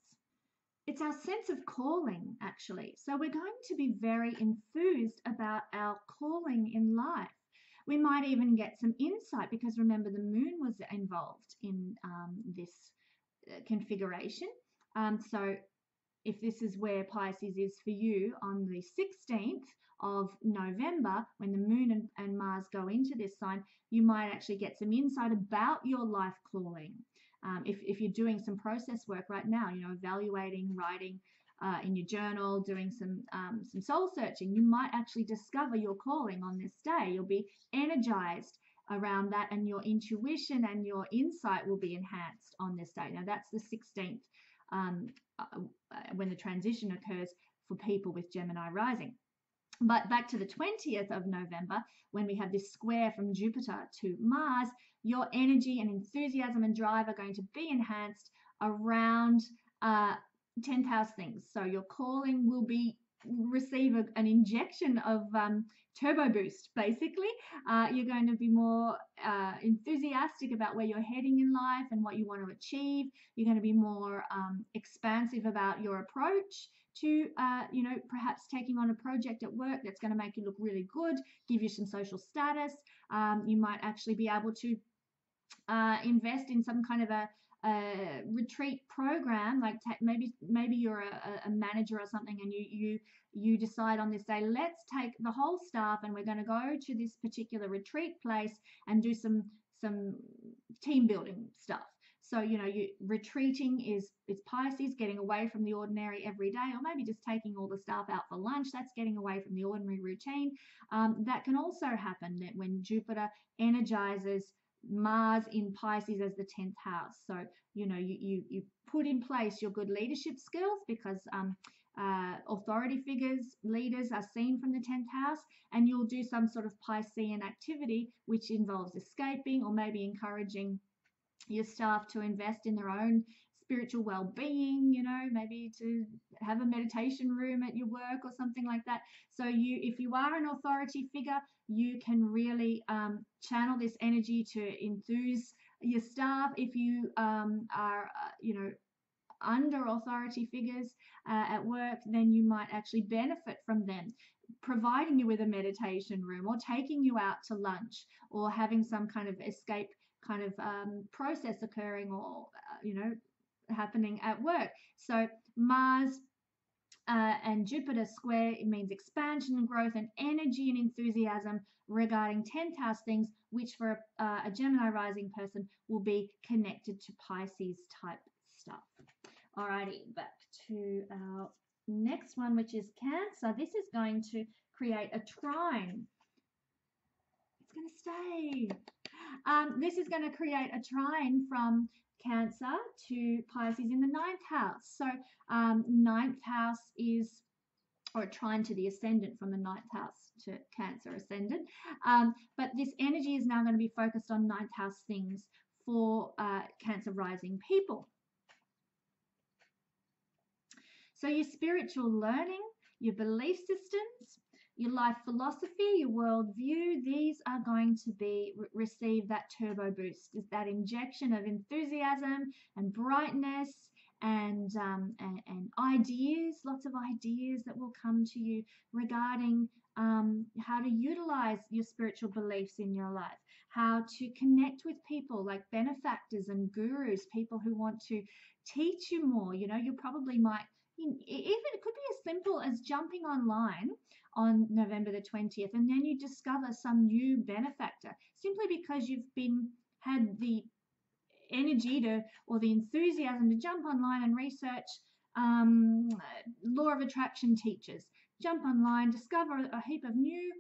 It's our sense of calling, actually. So we're going to be very enthused about our calling in life. We might even get some insight, because remember, the moon was involved in this configuration. So if this is where Pisces is for you on the 16th of November, when the moon and Mars go into this sign, you might actually get some insight about your life calling. If you're doing some process work right now, evaluating, writing in your journal, doing some soul searching, you might actually discover your calling on this day. You'll be energized around that, and your intuition and your insight will be enhanced on this day. Now, that's the 16th, when the transition occurs for people with Gemini rising. But back to the 20th of November, when we have this square from Jupiter to Mars, your energy and enthusiasm and drive are going to be enhanced around 10th house things. So your calling will receive an injection of turbo boost, basically. You're going to be more enthusiastic about where you're heading in life and what you want to achieve. You're going to be more expansive about your approach to, perhaps taking on a project at work that's going to make you look really good, give you some social status. You might actually be able to invest in some kind of a retreat program, like maybe you're a manager or something, and you decide on this day, let's take the whole staff and we're going to go to this particular retreat place and do some team building stuff. So retreating is Pisces, getting away from the ordinary every day, or maybe just taking all the staff out for lunch. That's getting away from the ordinary routine. That can also happen when Jupiter energizes Mars in Pisces as the 10th house. So you put in place your good leadership skills, because authority figures, leaders are seen from the 10th house, and you'll do some sort of Piscean activity which involves escaping, or maybe encouraging your staff to invest in their own spiritual well-being, maybe to have a meditation room at your work or something like that. So if you are an authority figure, you can really channel this energy to enthuse your staff. If you are under authority figures at work, then you might actually benefit from them providing you with a meditation room, or taking you out to lunch, or having some kind of escape kind of process occurring, or happening at work. So Mars and Jupiter square, it means expansion and growth and energy and enthusiasm regarding 10th house things, which for a Gemini rising person will be connected to Pisces type stuff. Alrighty, back to our next one, which is Cancer. This is going to create a trine. It's going to stay. This is going to create a trine from Cancer to Pisces in the 9th house. So 9th house is, or a trine to the ascendant from the 9th house to Cancer ascendant. But this energy is now going to be focused on 9th house things for Cancer rising people. So your spiritual learning, your belief systems, your life philosophy, your worldview, these are going to be receive that turbo boost, is that injection of enthusiasm and brightness and ideas, lots of ideas that will come to you regarding how to utilize your spiritual beliefs in your life, how to connect with people like benefactors and gurus, people who want to teach you more. You know, you probably might, even it could be as simple as jumping online on November the 20th and then you discover some new benefactor simply because you've had the energy to, or the enthusiasm to jump online and research law of attraction teachers. Jump online, discover a heap of new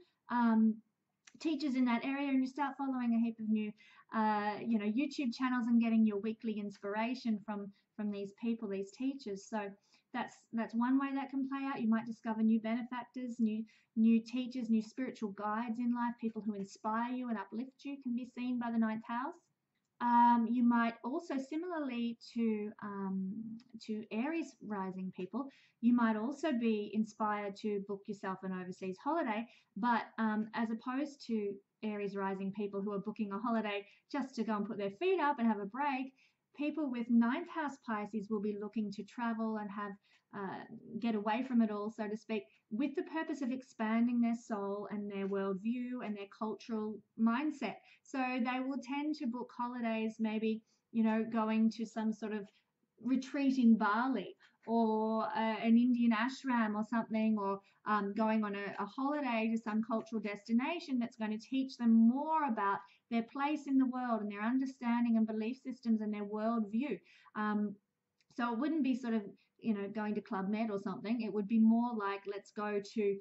teachers in that area, and you start following a heap of new YouTube channels and getting your weekly inspiration from these people, these teachers. So that's one way that can play out. You might discover new benefactors, new teachers, new spiritual guides in life, people who inspire you and uplift you, can be seen by the 9th house. You might also, similarly to Aries rising people, you might also be inspired to book yourself an overseas holiday, but as opposed to Aries rising people who are booking a holiday just to go and put their feet up and have a break, people with 9th house Pisces will be looking to travel and have get away from it all, so to speak, with the purpose of expanding their soul and their worldview and their cultural mindset. So they will tend to book holidays, maybe, going to some sort of retreat in Bali or an Indian ashram or something, or going on a holiday to some cultural destination that's going to teach them more about their place in the world and their understanding and belief systems and their worldview. So it wouldn't be sort of, going to Club Med or something. It would be more like, let's go to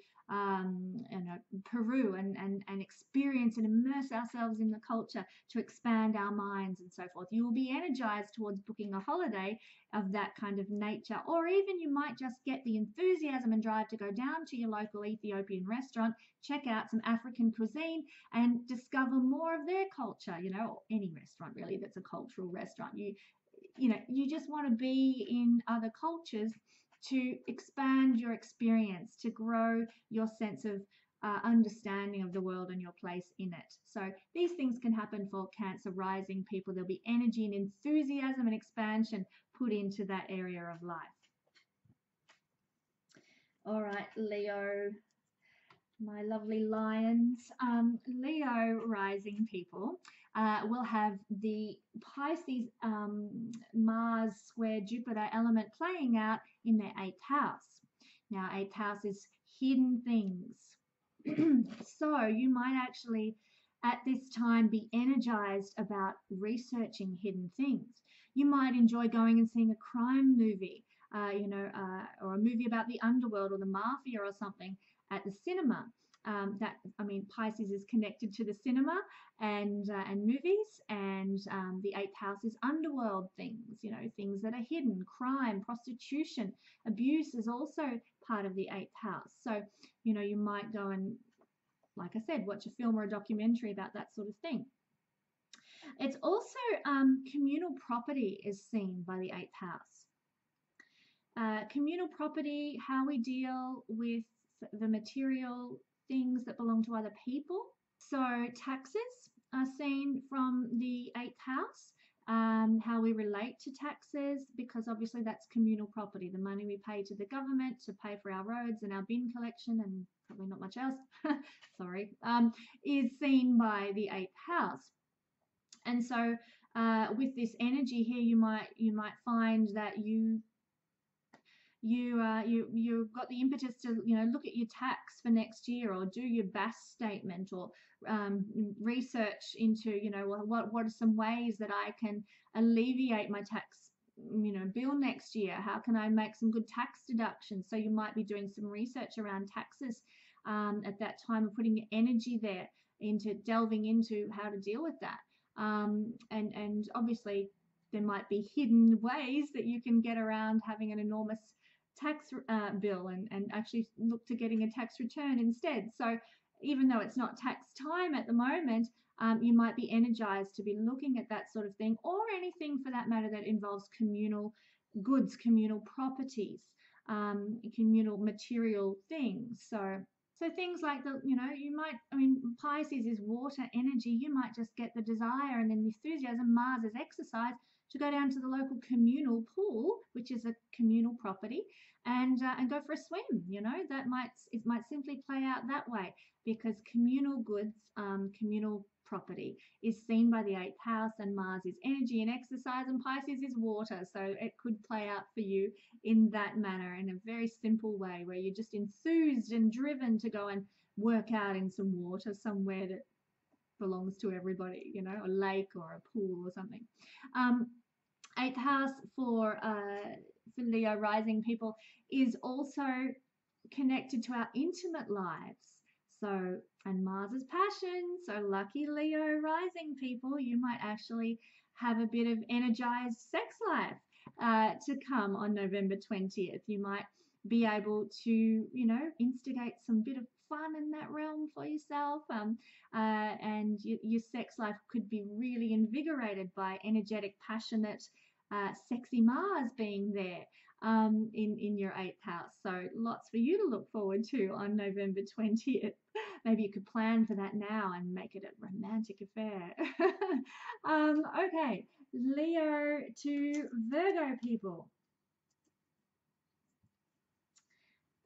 Peru and experience and immerse ourselves in the culture to expand our minds and so forth. You will be energized towards booking a holiday of that kind of nature, or even you might just get the enthusiasm and drive to go down to your local Ethiopian restaurant, check out some African cuisine and discover more of their culture, or any restaurant really that's a cultural restaurant. You just want to be in other cultures to expand your experience, to grow your sense of understanding of the world and your place in it. So these things can happen for Cancer rising people. There'll be energy and enthusiasm and expansion put into that area of life. All right, Leo, my lovely lions. Leo rising people will have the Pisces Mars square Jupiter element playing out in their 8th house. Now, 8th house is hidden things. So you might actually at this time be energized about researching hidden things. You might enjoy going and seeing a crime movie, or a movie about the underworld or the mafia or something at the cinema. Pisces is connected to the cinema and movies, and the 8th house is underworld things, things that are hidden. Crime, prostitution, abuse is also part of the 8th house. So, you might go and, like I said, watch a film or a documentary about that sort of thing. It's also communal property is seen by the 8th house. Communal property, how we deal with the material things that belong to other people. So taxes are seen from the 8th house, how we relate to taxes, because obviously that's communal property, the money we pay to the government to pay for our roads and our bin collection and probably not much else, sorry, is seen by the 8th house. And so with this energy here, you might find that you've got the impetus to look at your tax for next year, or do your BAS statement, or research into what are some ways that I can alleviate my tax bill next year. How can I make some good tax deductions? So you might be doing some research around taxes at that time, and putting your energy there into delving into how to deal with that. And obviously there might be hidden ways that you can get around having an enormous tax bill and actually look to getting a tax return instead. So even though it's not tax time at the moment, you might be energized to be looking at that sort of thing, or anything for that matter that involves communal goods, communal properties, communal material things. So things like you might, I mean, Pisces is water energy. You might just get the desire and then the enthusiasm. Mars is exercise, to go down to the local communal pool, which is a communal property, and go for a swim. It might simply play out that way, because communal goods, communal property is seen by the eighth house, and Mars is energy and exercise, and Pisces is water. So it could play out for you in that manner, in a very simple way, where you're just enthused and driven to go and work out in some water somewhere that belongs to everybody, a lake or a pool or something. Eighth house for Leo rising people is also connected to our intimate lives. So, and Mars is passion. So lucky Leo rising people, you might actually have a bit of energized sex life to come on November 20th. You might be able to, instigate some bit of fun in that realm for yourself, and your sex life could be really invigorated by energetic, passionate, sexy Mars being there in your eighth house. So lots for you to look forward to on November 20th. Maybe you could plan for that now and make it a romantic affair. Okay, Leo to Virgo people.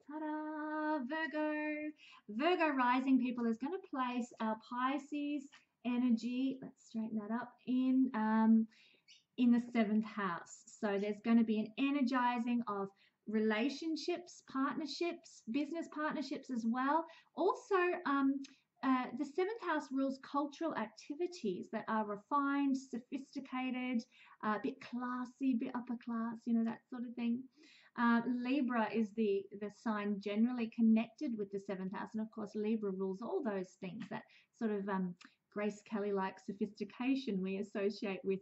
Ta-da! Virgo rising people is going to place our Pisces energy, let's straighten that up, in the seventh house. So there's going to be an energizing of relationships, partnerships, business partnerships as well. Also, the seventh house rules cultural activities that are refined, sophisticated, a bit classy, a bit upper class, that sort of thing. Libra is the sign generally connected with the seventh house, and of course Libra rules all those things, that sort of Grace Kelly-like sophistication we associate with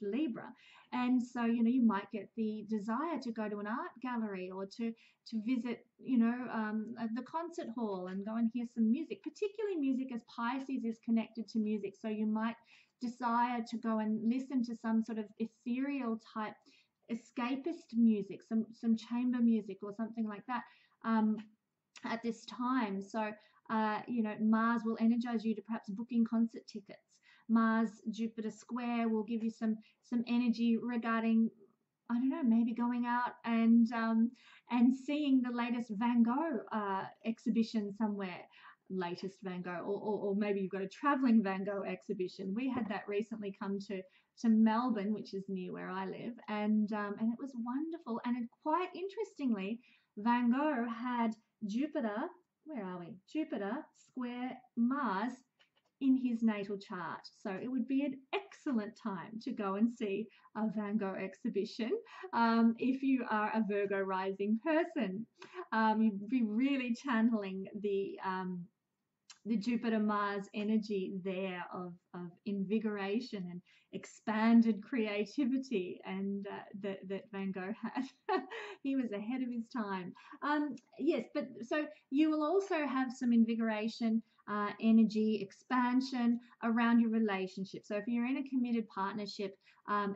Libra. And so you might get the desire to go to an art gallery, or to visit the concert hall and go and hear some music, particularly music, as Pisces is connected to music. So you might desire to go and listen to some sort of ethereal type escapist music, some chamber music or something like that at this time. So Mars will energize you to perhaps booking concert tickets. Mars Jupiter square will give you some energy regarding, I don't know, maybe going out and seeing the latest Van Gogh exhibition somewhere. Latest Van Gogh, or maybe you've got a traveling Van Gogh exhibition. We had that recently come to Melbourne, which is near where I live, and it was wonderful. And quite interestingly, Van Gogh had Jupiter, where are we? Jupiter square Mars in his natal chart. So it would be an excellent time to go and see a Van Gogh exhibition if you are a Virgo rising person. You'd be really channeling the Jupiter-Mars energy there of invigoration and expanded creativity, and that Van Gogh had. He was ahead of his time. Yes, but so you will also have some invigoration, energy, expansion around your relationship. So if you're in a committed partnership,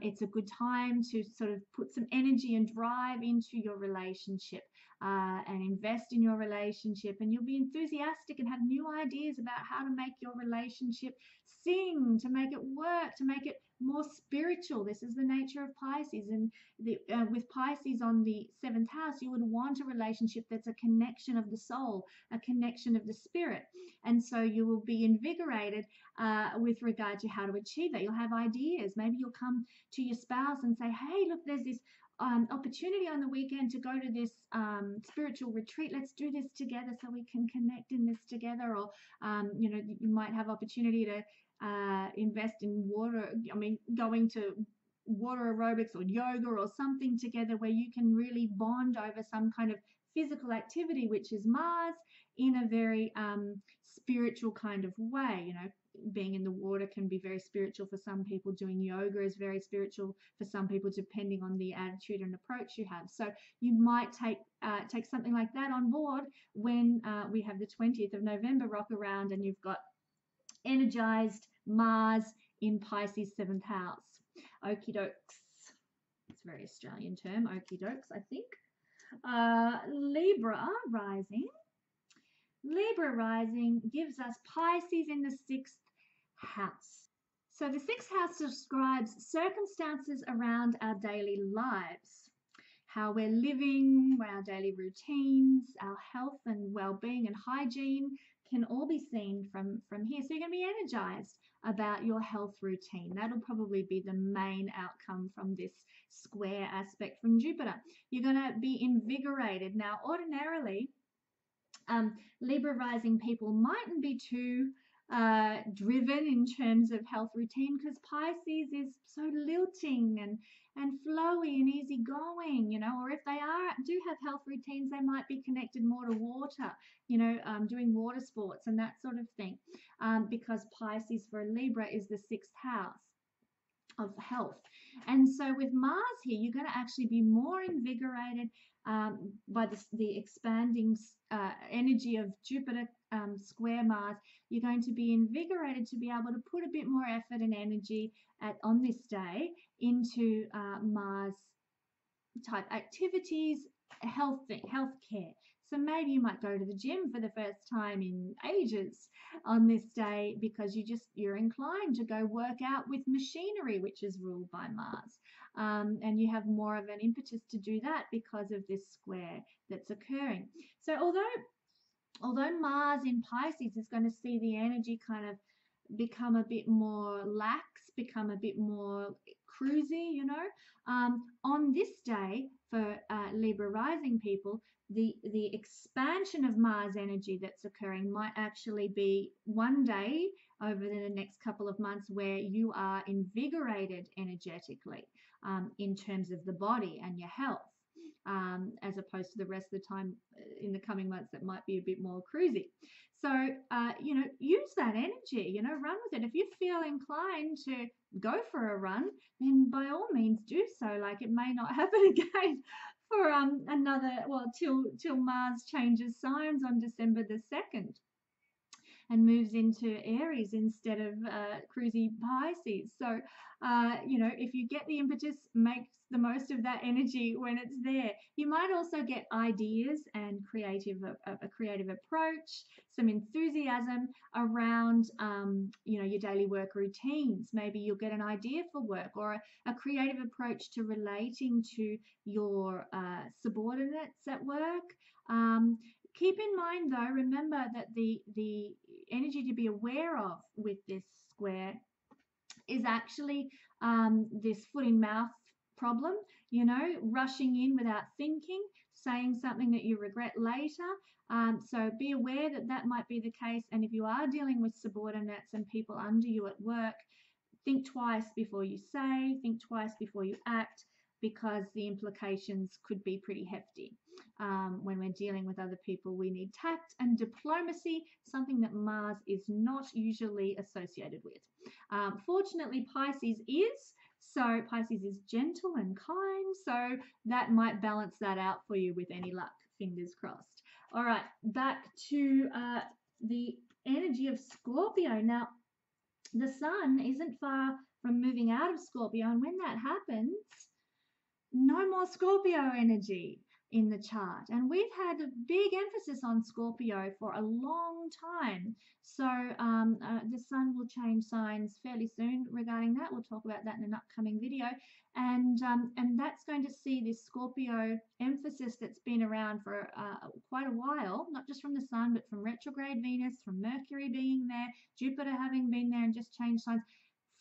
it's a good time to sort of put some energy and drive into your relationship. And invest in your relationship, and you'll be enthusiastic and have new ideas about how to make your relationship sing, to make it work, to make it more spiritual. This is the nature of Pisces, and with Pisces on the seventh house, you would want a relationship that's a connection of the soul, a connection of the spirit, and so you will be invigorated with regard to how to achieve that. You'll have ideas. Maybe you'll come to your spouse and say, hey, look, there's this opportunity on the weekend to go to this spiritual retreat. Let's do this together so we can connect in this together. Or you might have opportunity to invest in water, going to water aerobics or yoga or something together, where you can really bond over some kind of physical activity, which is Mars, in a very spiritual kind of way. Being in the water can be very spiritual for some people. Doing yoga is very spiritual for some people, depending on the attitude and approach you have. So you might take something like that on board when we have the 20th of November rock around, and you've got energized Mars in Pisces 7th house. Okie dokes. It's a very Australian term, okie dokes, I think. Libra rising. Libra rising gives us Pisces in the 6th house. So the 6th house describes circumstances around our daily lives, how we're living, our daily routines, our health and well-being and hygiene can all be seen from here. So you're going to be energized about your health routine. That'll probably be the main outcome from this square aspect from Jupiter. You're going to be invigorated. Now, ordinarily, Libra rising people mightn't be too driven in terms of health routine, because Pisces is so lilting and flowy and easygoing, you know, or if they do have health routines, they might be connected more to water, you know, doing water sports and that sort of thing, because Pisces for a Libra is the 6th house of health. And so with Mars here, you're going to actually be more invigorated by the expanding energy of Jupiter square Mars. You're going to be invigorated to be able to put a bit more effort and energy on this day into Mars type activities, healthcare. So maybe you might go to the gym for the first time in ages on this day, because you're inclined to go work out with machinery, which is ruled by Mars. And you have more of an impetus to do that because of this square that's occurring. So although Mars in Pisces is going to see the energy kind of become a bit more lax, become a bit more cruisy, you know, on this day for Libra rising people, the expansion of Mars energy that's occurring might actually be one day over the next couple of months where you are invigorated energetically in terms of the body and your health. As opposed to the rest of the time in the coming months that might be a bit more cruisy. So, you know, use that energy, you know, run with it. If you feel inclined to go for a run, then by all means do so. Like, it may not happen again for till Mars changes signs on December the 2nd. And moves into Aries instead of cruisy Pisces. So, you know, if you get the impetus, make the most of that energy when it's there. You might also get ideas and a creative approach, some enthusiasm around, you know, your daily work routines. Maybe you'll get an idea for work, or a creative approach to relating to your subordinates at work. Keep in mind, though, remember that the energy to be aware of with this square is actually this foot in mouth problem, you know, rushing in without thinking, saying something that you regret later. So be aware that that might be the case. And if you are dealing with subordinates and people under you at work, think twice before you say, think twice before you act, because the implications could be pretty hefty. When we're dealing with other people, we need tact and diplomacy, something that Mars is not usually associated with. Fortunately, Pisces is. So Pisces is gentle and kind, so that might balance that out for you with any luck, fingers crossed. All right, back to the energy of Scorpio. Now, the sun isn't far from moving out of Scorpio, and when that happens, no more Scorpio energy in the chart. And we've had a big emphasis on Scorpio for a long time. So the sun will change signs fairly soon regarding that. We'll talk about that in an upcoming video. And that's going to see this Scorpio emphasis that's been around for quite a while, not just from the sun, but from retrograde Venus, from Mercury being there, Jupiter having been there and just changed signs.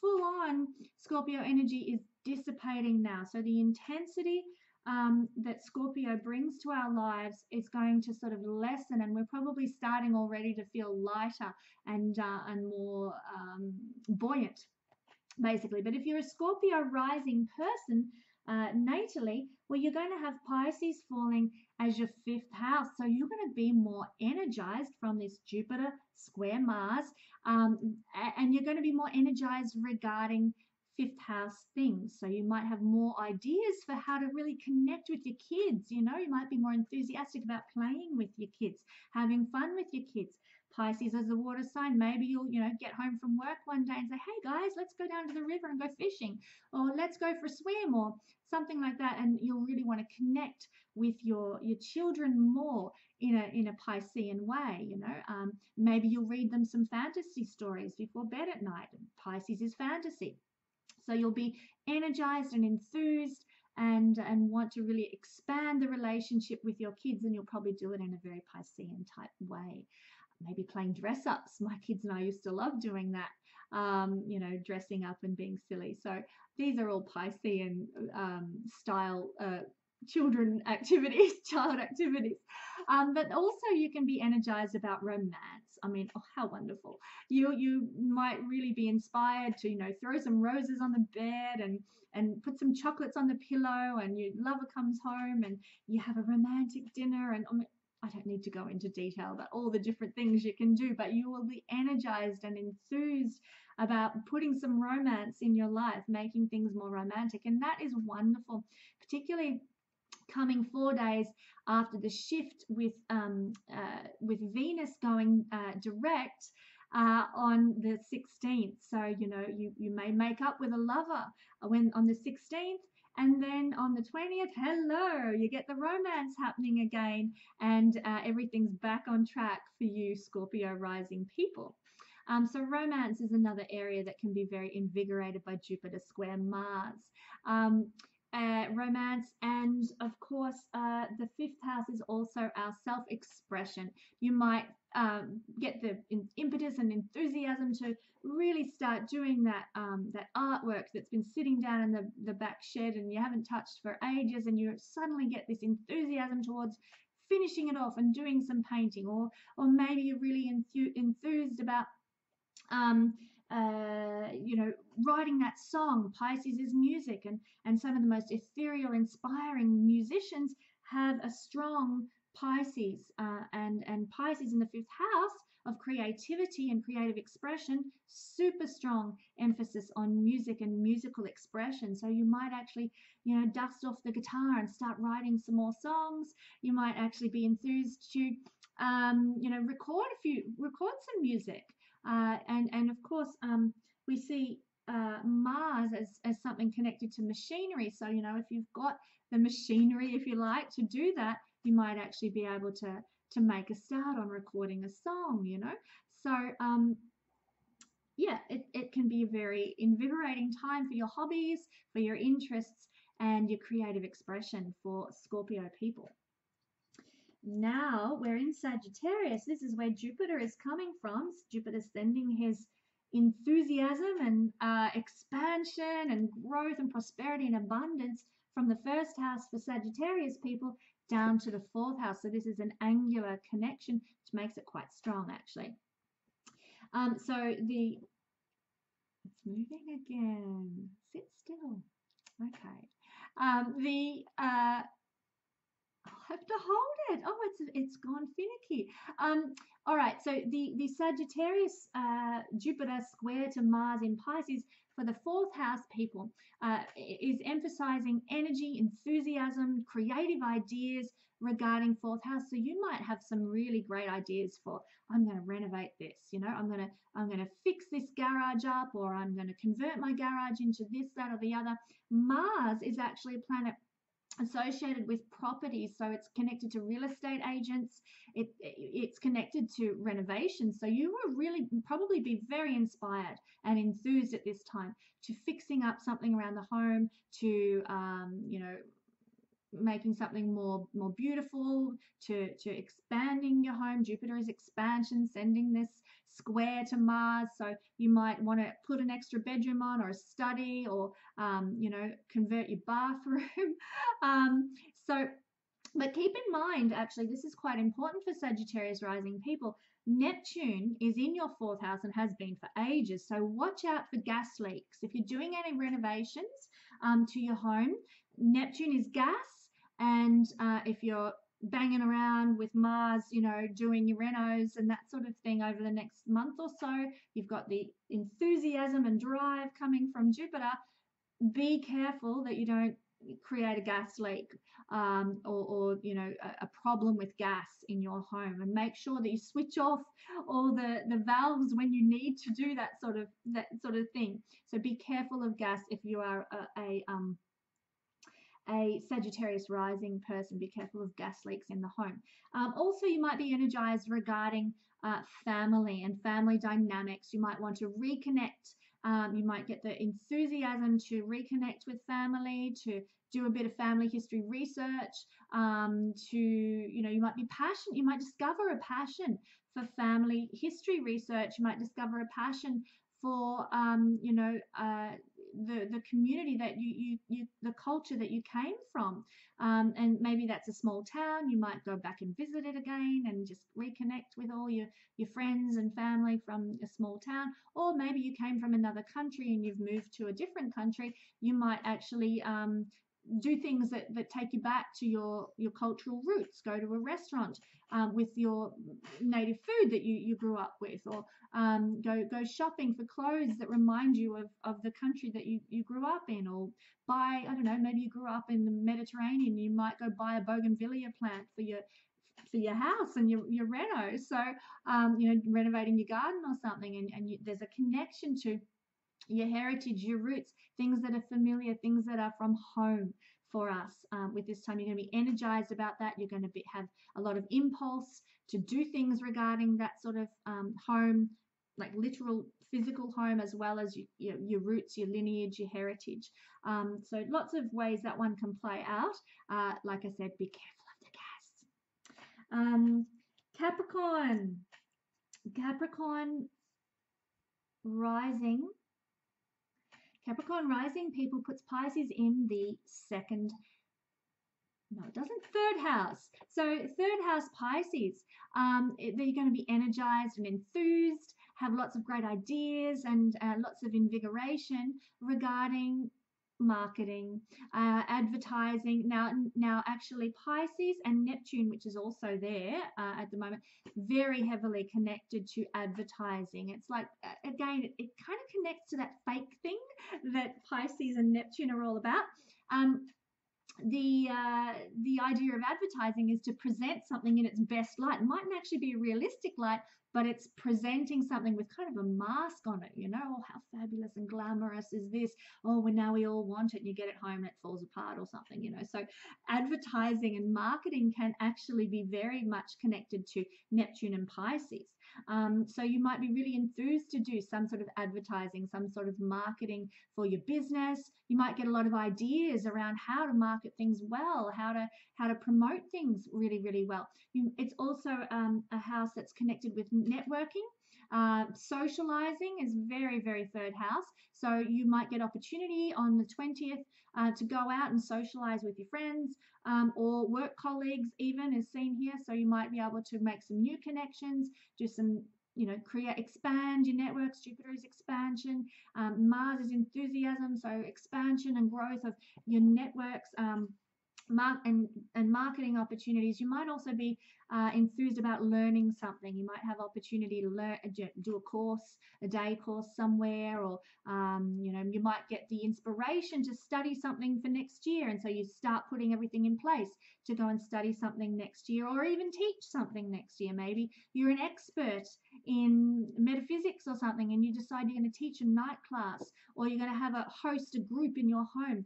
Full on Scorpio energy is dissipating now. So the intensity that Scorpio brings to our lives is going to sort of lessen, and we're probably starting already to feel lighter and more buoyant, basically. But if you're a Scorpio rising person natally, well, you're going to have Pisces falling as your 5th house. So you're going to be more energized from this Jupiter square Mars, and you're going to be more energized regarding 5th house things. So you might have more ideas for how to really connect with your kids. You know, you might be more enthusiastic about playing with your kids, having fun with your kids. Pisces as a water sign, maybe you'll, get home from work one day and say, hey guys, let's go down to the river and go fishing, or let's go for a swim, or something like that. And you'll really want to connect with your children more in a Piscean way. Maybe you'll read them some fantasy stories before bed at night. Pisces is fantasy. So you'll be energized and enthused and want to really expand the relationship with your kids, and you'll probably do it in a very Piscean type way. Maybe playing dress ups. My kids and I used to love doing that, dressing up and being silly. So these are all Piscean style child activities. But also you can be energized about romance. I mean, oh, how wonderful. You might really be inspired to, throw some roses on the bed and put some chocolates on the pillow, and your lover comes home and you have a romantic dinner. And I don't need to go into detail about all the different things you can do, but you will be energized and enthused about putting some romance in your life, making things more romantic. And that is wonderful, particularly coming 4 days after the shift with Venus going direct on the 16th. So you may make up with a lover when on the 16th, and then on the 20th, hello, you get the romance happening again, and everything's back on track for you Scorpio rising people. So romance is another area that can be very invigorated by Jupiter square Mars. Romance, and of course the 5th house is also our self-expression. You might get the impetus and enthusiasm to really start doing that artwork that's been sitting down in the back shed and you haven't touched for ages, and you suddenly get this enthusiasm towards finishing it off and doing some painting, or maybe you're really enthused about writing that song. Pisces is music, and some of the most ethereal, inspiring musicians have a strong Pisces, and Pisces in the 5th house of creativity and creative expression, super strong emphasis on music and musical expression. So you might actually, dust off the guitar and start writing some more songs. You might actually be enthused to, record some music. And of course, we see Mars as something connected to machinery. So, if you've got the machinery, if you like, to do that, you might actually be able to make a start on recording a song, So, it can be a very invigorating time for your hobbies, for your interests, and your creative expression for Scorpio people. Now we're in Sagittarius. This is where Jupiter is coming from. Jupiter's sending his enthusiasm and expansion and growth and prosperity and abundance from the 1st house for Sagittarius people down to the 4th house. So this is an angular connection, which makes it quite strong, actually. It's moving again. Sit still. Okay. I'll have to hold it. Oh, it's gone finicky. All right, so the Sagittarius Jupiter square to Mars in Pisces for the 4th house people is emphasizing energy, enthusiasm, creative ideas regarding 4th house. So you might have some really great ideas for, I'm going to renovate this, I'm going to fix this garage up, or I'm going to convert my garage into this, that, or the other. Mars is actually a planet associated with property, so it's connected to real estate agents. It's connected to renovation. So you will really probably be very inspired and enthused at this time to fixing up something around the home, to making something more beautiful, to expanding your home. Jupiter is expansion, sending this square to Mars. So you might want to put an extra bedroom on, or a study, or convert your bathroom. But keep in mind, actually, this is quite important for Sagittarius rising people. Neptune is in your 4th house and has been for ages. So watch out for gas leaks. If you're doing any renovations to your home, Neptune is gas. And if you're banging around with Mars, doing your renos and that sort of thing over the next month or so, you've got the enthusiasm and drive coming from Jupiter. Be careful that you don't create a gas leak, or you know, a problem with gas in your home, and make sure that you switch off all the valves when you need to do that sort of thing. So be careful of gas if you are a Sagittarius rising person. Be careful of gas leaks in the home. Also, you might be energized regarding family and family dynamics. You might want to reconnect. You might get the enthusiasm to reconnect with family, to do a bit of family history research, you might be passionate. You might discover a passion for family history research. You might discover a passion for, the community that the culture that you came from, and maybe that's a small town. You might go back and visit it again and just reconnect with all your friends and family from a small town. Or maybe you came from another country and you've moved to a different country. You might actually do things that take you back to your cultural roots. Go to a restaurant with your native food that you grew up with, or go shopping for clothes that remind you of the country that you grew up in, or buy, I don't know, maybe you grew up in the Mediterranean. You might go buy a bougainvillea plant for your house and your reno. So renovating your garden or something, and there's a connection to your heritage, your roots, things that are familiar, things that are from home for us. With this time, you're going to be energized about that. You're going to have a lot of impulse to do things regarding that sort of home, like literal physical home, as well as your roots, your lineage, your heritage. So lots of ways that one can play out. Like I said, be careful of the gas. Capricorn rising. Capricorn rising people puts Pisces in the second, no, it doesn't, third house. So third house Pisces, they're going to be energized and enthused, have lots of great ideas and lots of invigoration regarding marketing, advertising. Now actually Pisces and Neptune, which is also there at the moment, very heavily connected to advertising. It's like, again, it kind of connects to that fake thing that Pisces and Neptune are all about. The idea of advertising is to present something in its best light. It mightn't actually be a realistic light, but it's presenting something with kind of a mask on it. Oh, how fabulous and glamorous is this? Oh, well, now we all want it, and you get it home and it falls apart or something. So advertising and marketing can actually be very much connected to Neptune and Pisces. So you might be really enthused to do some sort of advertising, some sort of marketing for your business. You might get a lot of ideas around how to market things well, how to promote things really, really well. It's also a house that's connected with networking. Socializing is very, very third house. So you might get opportunity on the 20th to go out and socialize with your friends, or work colleagues even is seen here. So you might be able to make some new connections, do some, expand your networks. Jupiter is expansion. Mars is enthusiasm, so expansion and growth of your networks. And marketing opportunities. You might also be enthused about learning something. You might have opportunity to do a course, a day course somewhere, or you might get the inspiration to study something for next year, and so you start putting everything in place to go and study something next year, or even teach something next year. Maybe you're an expert in metaphysics or something, and you decide you're going to teach a night class, or you're going to host a group in your home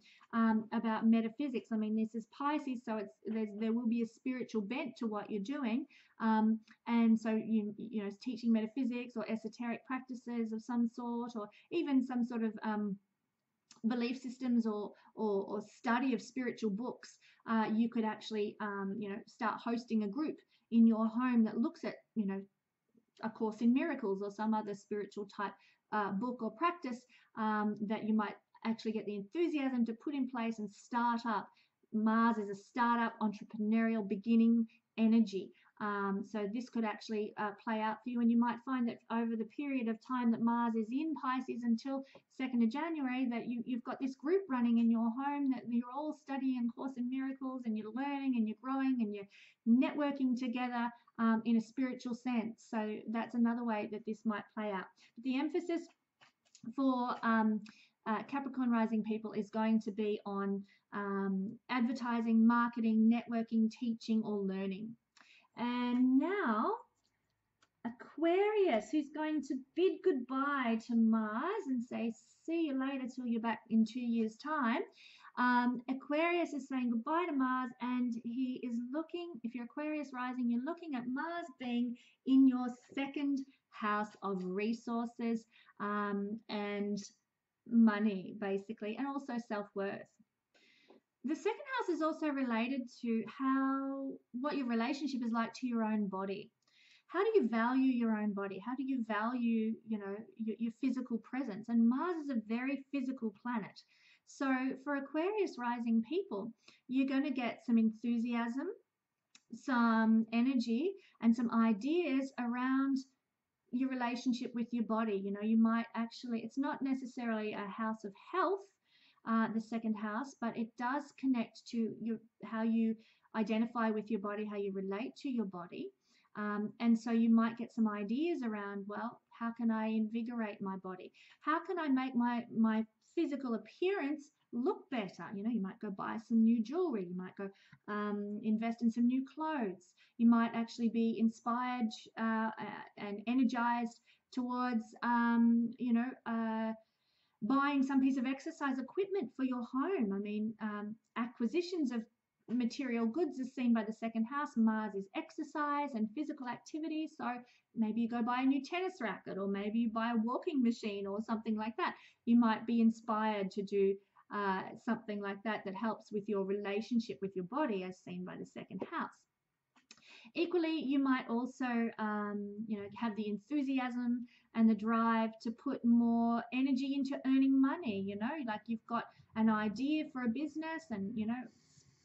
about metaphysics. I mean, this is Pisces, so there will be a spiritual bent to what you're doing, and so teaching metaphysics or esoteric practices of some sort, or even some sort of belief systems or study of spiritual books. You could actually start hosting a group in your home that looks at A Course in Miracles or some other spiritual type book or practice that you might actually get the enthusiasm to put in place and start up. Mars is a startup, entrepreneurial, beginning energy. So this could actually play out for you, and you might find that over the period of time that Mars is in Pisces until 2nd of January, that you've got this group running in your home, that you're all studying Course in Miracles, and you're learning and you're growing and you're networking together in a spiritual sense. So that's another way that this might play out. The emphasis for Capricorn rising people is going to be on advertising, marketing, networking, teaching, or learning. And now Aquarius, who's going to bid goodbye to Mars and say, see you later till you're back in 2 years' time. Aquarius is saying goodbye to Mars, and he is looking, if you're Aquarius rising, you're looking at Mars being in your second house of resources and money, basically, and also self-worth. The second house is also related to what your relationship is like to your own body. How do you value your own body? How do you value, your physical presence? And Mars is a very physical planet. So for Aquarius rising people, you're going to get some enthusiasm, some energy, and some ideas around your relationship with your body. You might actually, it's not necessarily a house of health, the second house, but it does connect to how you identify with your body, how you relate to your body. And so you might get some ideas around, well, how can I invigorate my body? How can I make my physical appearance look better? You might go buy some new jewelry. You might go invest in some new clothes. You might actually be inspired and energized towards, buying some piece of exercise equipment for your home. I mean, acquisitions of material goods is seen by the second house. Mars is exercise and physical activity. So maybe you go buy a new tennis racket, or maybe you buy a walking machine or something like that. You might be inspired to do something like that helps with your relationship with your body, as seen by the second house. Equally, you might also, have the enthusiasm and the drive to put more energy into earning money. Like you've got an idea for a business and,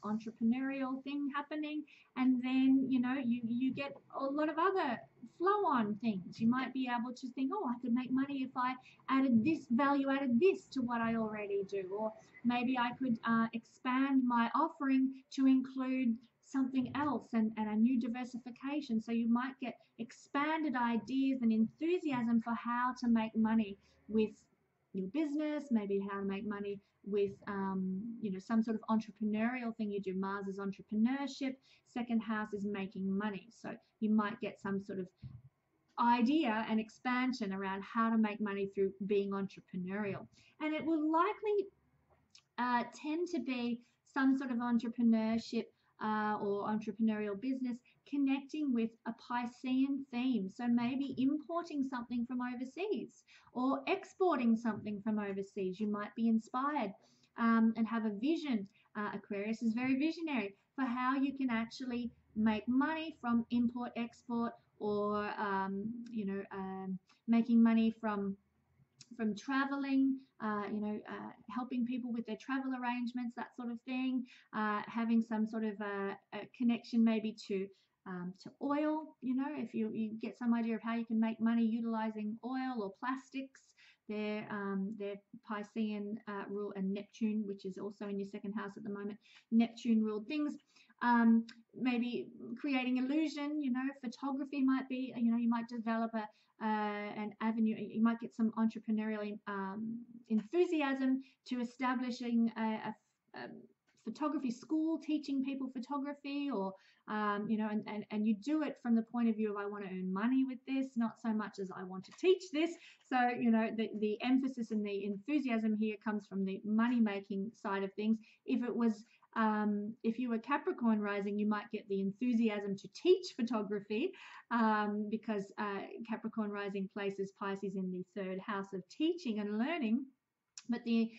entrepreneurial thing happening, and then you get a lot of other flow-on things. You might be able to think, oh, I could make money if I added this, added this to what I already do, or maybe I could expand my offering to include something else and a new diversification. So you might get expanded ideas and enthusiasm for how to make money with your business, maybe how to make money with some sort of entrepreneurial thing you do. Mars is entrepreneurship, second house is making money. So you might get some sort of idea and expansion around how to make money through being entrepreneurial. And it will likely tend to be some sort of entrepreneurship or entrepreneurial business connecting with a Piscean theme. So maybe importing something from overseas or exporting something from overseas. You might be inspired and have a vision. Aquarius is very visionary for how you can actually make money from import, export, or making money from traveling, helping people with their travel arrangements, that sort of thing, having some sort of a connection maybe to oil. If you get some idea of how you can make money utilizing oil or plastics. Their Piscean rule, and Neptune, which is also in your second house at the moment, Neptune ruled things. Maybe creating illusion, photography might be, you might develop an avenue. You might get some entrepreneurial enthusiasm to establishing a photography school, teaching people photography, or and you do it from the point of view of, I want to earn money with this, not so much as I want to teach this. So the emphasis and the enthusiasm here comes from the money making side of things. If you were Capricorn rising, you might get the enthusiasm to teach photography because Capricorn rising places Pisces in the third house of teaching and learning. But the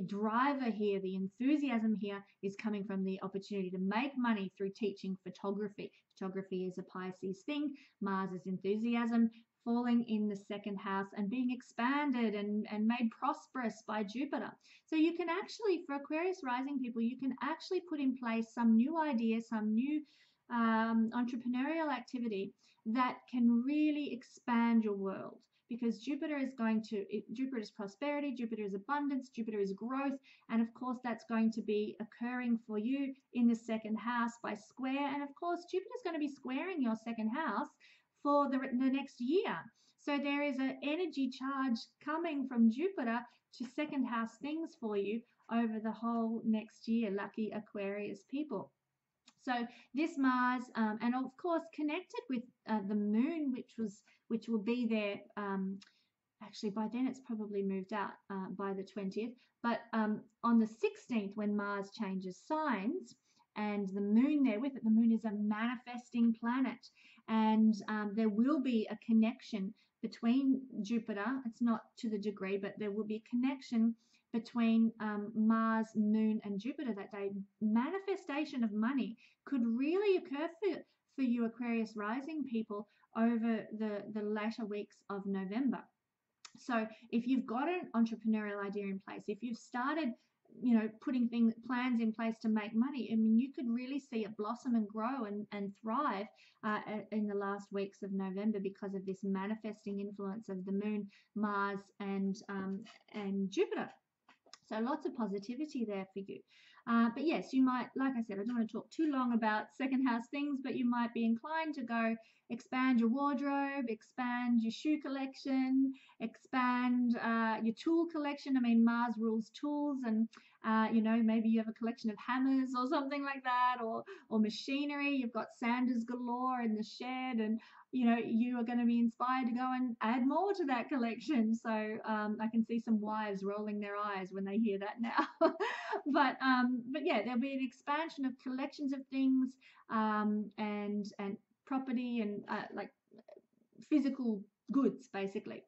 driver here, the enthusiasm here, is coming from the opportunity to make money through teaching photography. Photography is a Pisces thing. Mars is enthusiasm, falling in the second house and being expanded and made prosperous by Jupiter. So you can actually, for Aquarius rising people, you can actually put in place some new ideas, some new entrepreneurial activity that can really expand your world. Because Jupiter is Jupiter is prosperity, Jupiter is abundance, Jupiter is growth. And of course, that's going to be occurring for you in the second house by square. And of course, Jupiter is going to be squaring your second house for the next year. So there is an energy charge coming from Jupiter to second house things for you over the whole next year, lucky Aquarius people. So this Mars, and of course connected with the Moon, which will be there. Actually, by then it's probably moved out by the 20th. But on the 16th, when Mars changes signs, and the Moon there with it, the Moon is a manifesting planet, and there will be a connection between Jupiter. It's not to the degree, but there will be a connection between Mars, Moon, and Jupiter that day. Manifestation of money could really occur for you Aquarius rising people over the latter weeks of November. So if you've got an entrepreneurial idea in place, if you've started, putting plans in place to make money, I mean, you could really see it blossom and grow and thrive in the last weeks of November because of this manifesting influence of the Moon, Mars, and Jupiter. So lots of positivity there for you. But yes, you might, like I said, I don't want to talk too long about second house things, but you might be inclined to go expand your wardrobe, expand your shoe collection, expand your tool collection. I mean, Mars rules tools, and maybe you have a collection of hammers or something like that, or machinery. You've got sanders galore in the shed, and you are going to be inspired to go and add more to that collection. So I can see some wives rolling their eyes when they hear that now. but yeah, there'll be an expansion of collections of things, and property, and like physical goods, basically,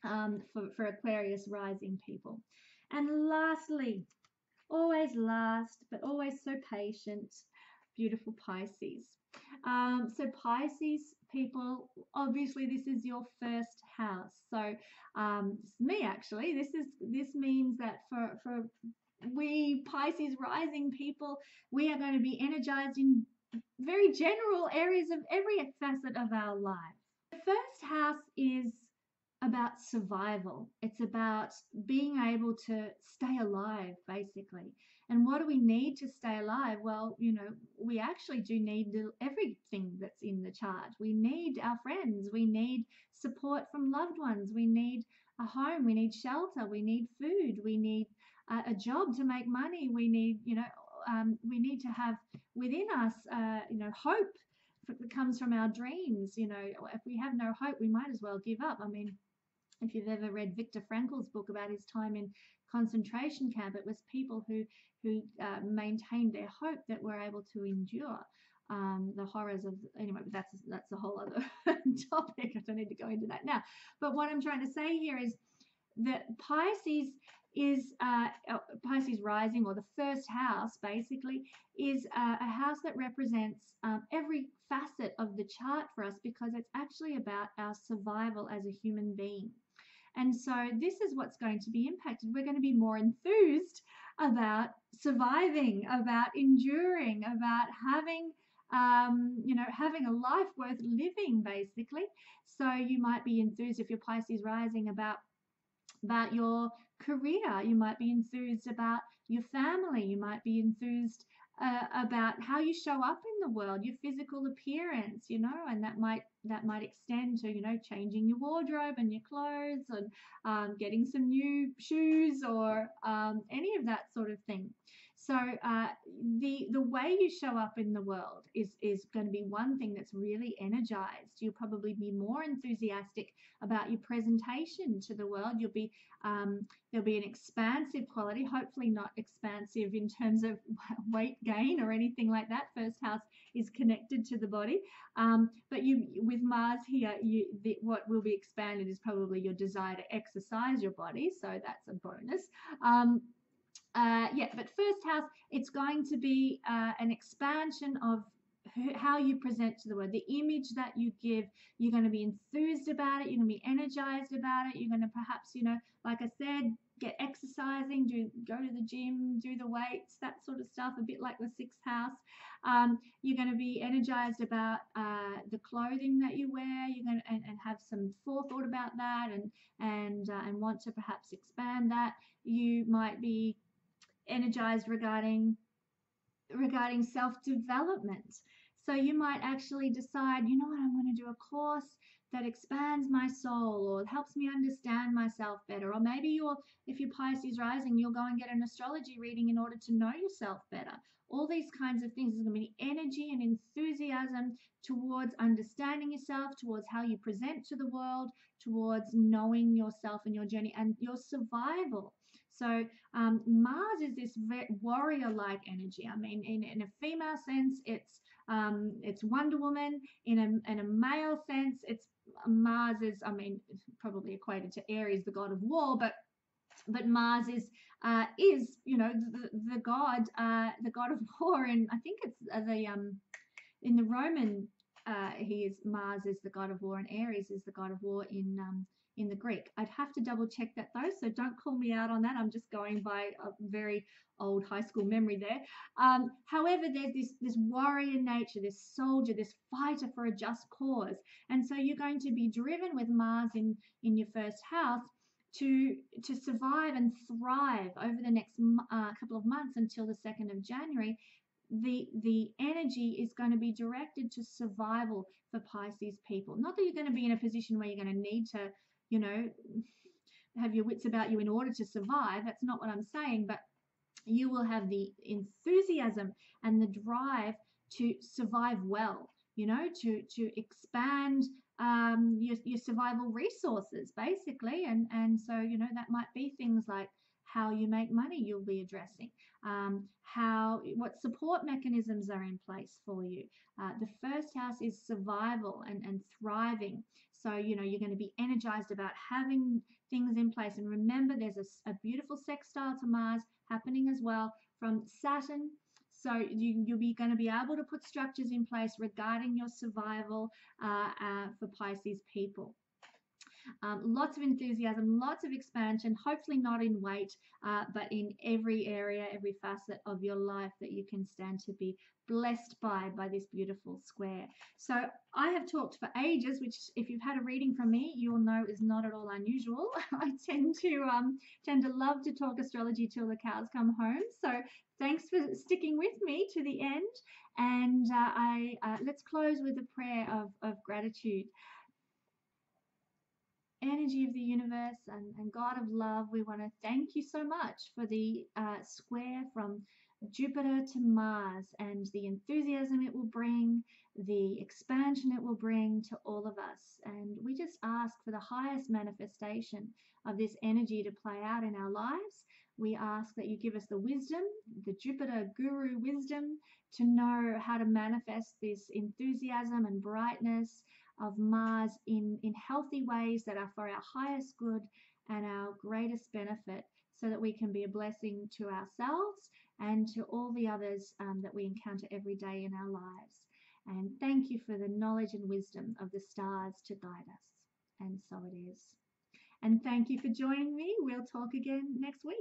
for Aquarius rising people. And lastly, always last, but always so patient, beautiful Pisces. So Pisces people, obviously this is your first house. So me actually, this means that for we Pisces rising people, we are going to be energized in very general areas of every facet of our life. The first house is about survival. It's about being able to stay alive, basically. And what do we need to stay alive? Well, we actually do need everything that's in the chart. We need our friends. We need support from loved ones. We need a home. We need shelter. We need food. We need a job to make money. We need, we need to have within us, hope that comes from our dreams. If we have no hope, we might as well give up. I mean, if you've ever read Viktor Frankl's book about his time in concentration camp, it was people who maintained their hope that were able to endure the horrors of, anyway, but that's a whole other topic. I don't need to go into that now. But what I'm trying to say here is that Pisces is Pisces rising, or the first house basically, is a house that represents every facet of the chart for us, because it's actually about our survival as a human being. And so this is what's going to be impacted. We're going to be more enthused about surviving, about enduring, about having having a life worth living, basically. So you might be enthused, if you're Pisces rising, about your career. You might be enthused about your family. You might be enthused about how you show up in the world, your physical appearance, and that might extend to, changing your wardrobe and your clothes, and getting some new shoes, or any of that sort of thing. So the way you show up in the world is going to be one thing that's really energized. You'll probably be more enthusiastic about your presentation to the world. You'll be there'll be an expansive quality, hopefully not expansive in terms of weight gain or anything like that. First house is connected to the body, but with Mars here, what will be expanded is probably your desire to exercise your body, so that's a bonus. But first house, it's going to be an expansion of how you present to the world, the image that you give. You're going to be enthused about it. You're going to be energized about it. You're going to perhaps, like I said, get exercising, go to the gym, do the weights, that sort of stuff, a bit like the sixth house. You're going to be energized about the clothing that you wear. You're going to and have some forethought about that, and want to perhaps expand that. You might be energized regarding self-development. So you might actually decide, you know what, I'm going to do a course that expands my soul or helps me understand myself better. Or maybe if you're Pisces rising, you'll go and get an astrology reading in order to know yourself better. All these kinds of things. There's going to be energy and enthusiasm towards understanding yourself, towards how you present to the world, towards knowing yourself and your journey and your survival. So Mars is this warrior-like energy. I mean, in a female sense, it's Wonder Woman. In a male sense, it's Mars is, I mean, probably equated to Aries, the god of war, but Mars is you know, the god of war, and I think it's in the Roman Mars is the god of war, and Aries is the god of war in the Greek. I'd have to double check that though, so don't call me out on that. I'm just going by a very old high school memory there. However, there's this warrior nature, this soldier, this fighter for a just cause, and so you're going to be driven with Mars in your first house to survive and thrive over the next couple of months until the 2nd of January. The energy is going to be directed to survival for Pisces people. Not that you're going to be in a position where you're going to need to, you know, have your wits about you in order to survive. That's not what I'm saying, but you will have the enthusiasm and the drive to survive well, you know, to expand your survival resources basically, and so, you know, that might be things like how you make money you'll be addressing, what support mechanisms are in place for you. The first house is survival and thriving, so, you know, you're going to be energized about having things in place. And remember, there's a beautiful sextile to Mars happening as well from Saturn. So you'll be going to be able to put structures in place regarding your survival for Pisces people. Lots of enthusiasm, lots of expansion, hopefully not in weight, but in every area, every facet of your life that you can stand to be blessed by this beautiful square. So I have talked for ages, which if you've had a reading from me, you'll know is not at all unusual. I tend to love to talk astrology till the cows come home. So thanks for sticking with me to the end. And let's close with a prayer of gratitude. Energy of the universe and God of love, we want to thank you so much for the square from Jupiter to Mars and the enthusiasm it will bring, the expansion it will bring to all of us. And we just ask for the highest manifestation of this energy to play out in our lives. We ask that you give us the wisdom, the Jupiter guru wisdom, to know how to manifest this enthusiasm and brightness of Mars in healthy ways that are for our highest good and our greatest benefit, so that we can be a blessing to ourselves and to all the others that we encounter every day in our lives. And thank you for the knowledge and wisdom of the stars to guide us. And so it is. And thank you for joining me. We'll talk again next week.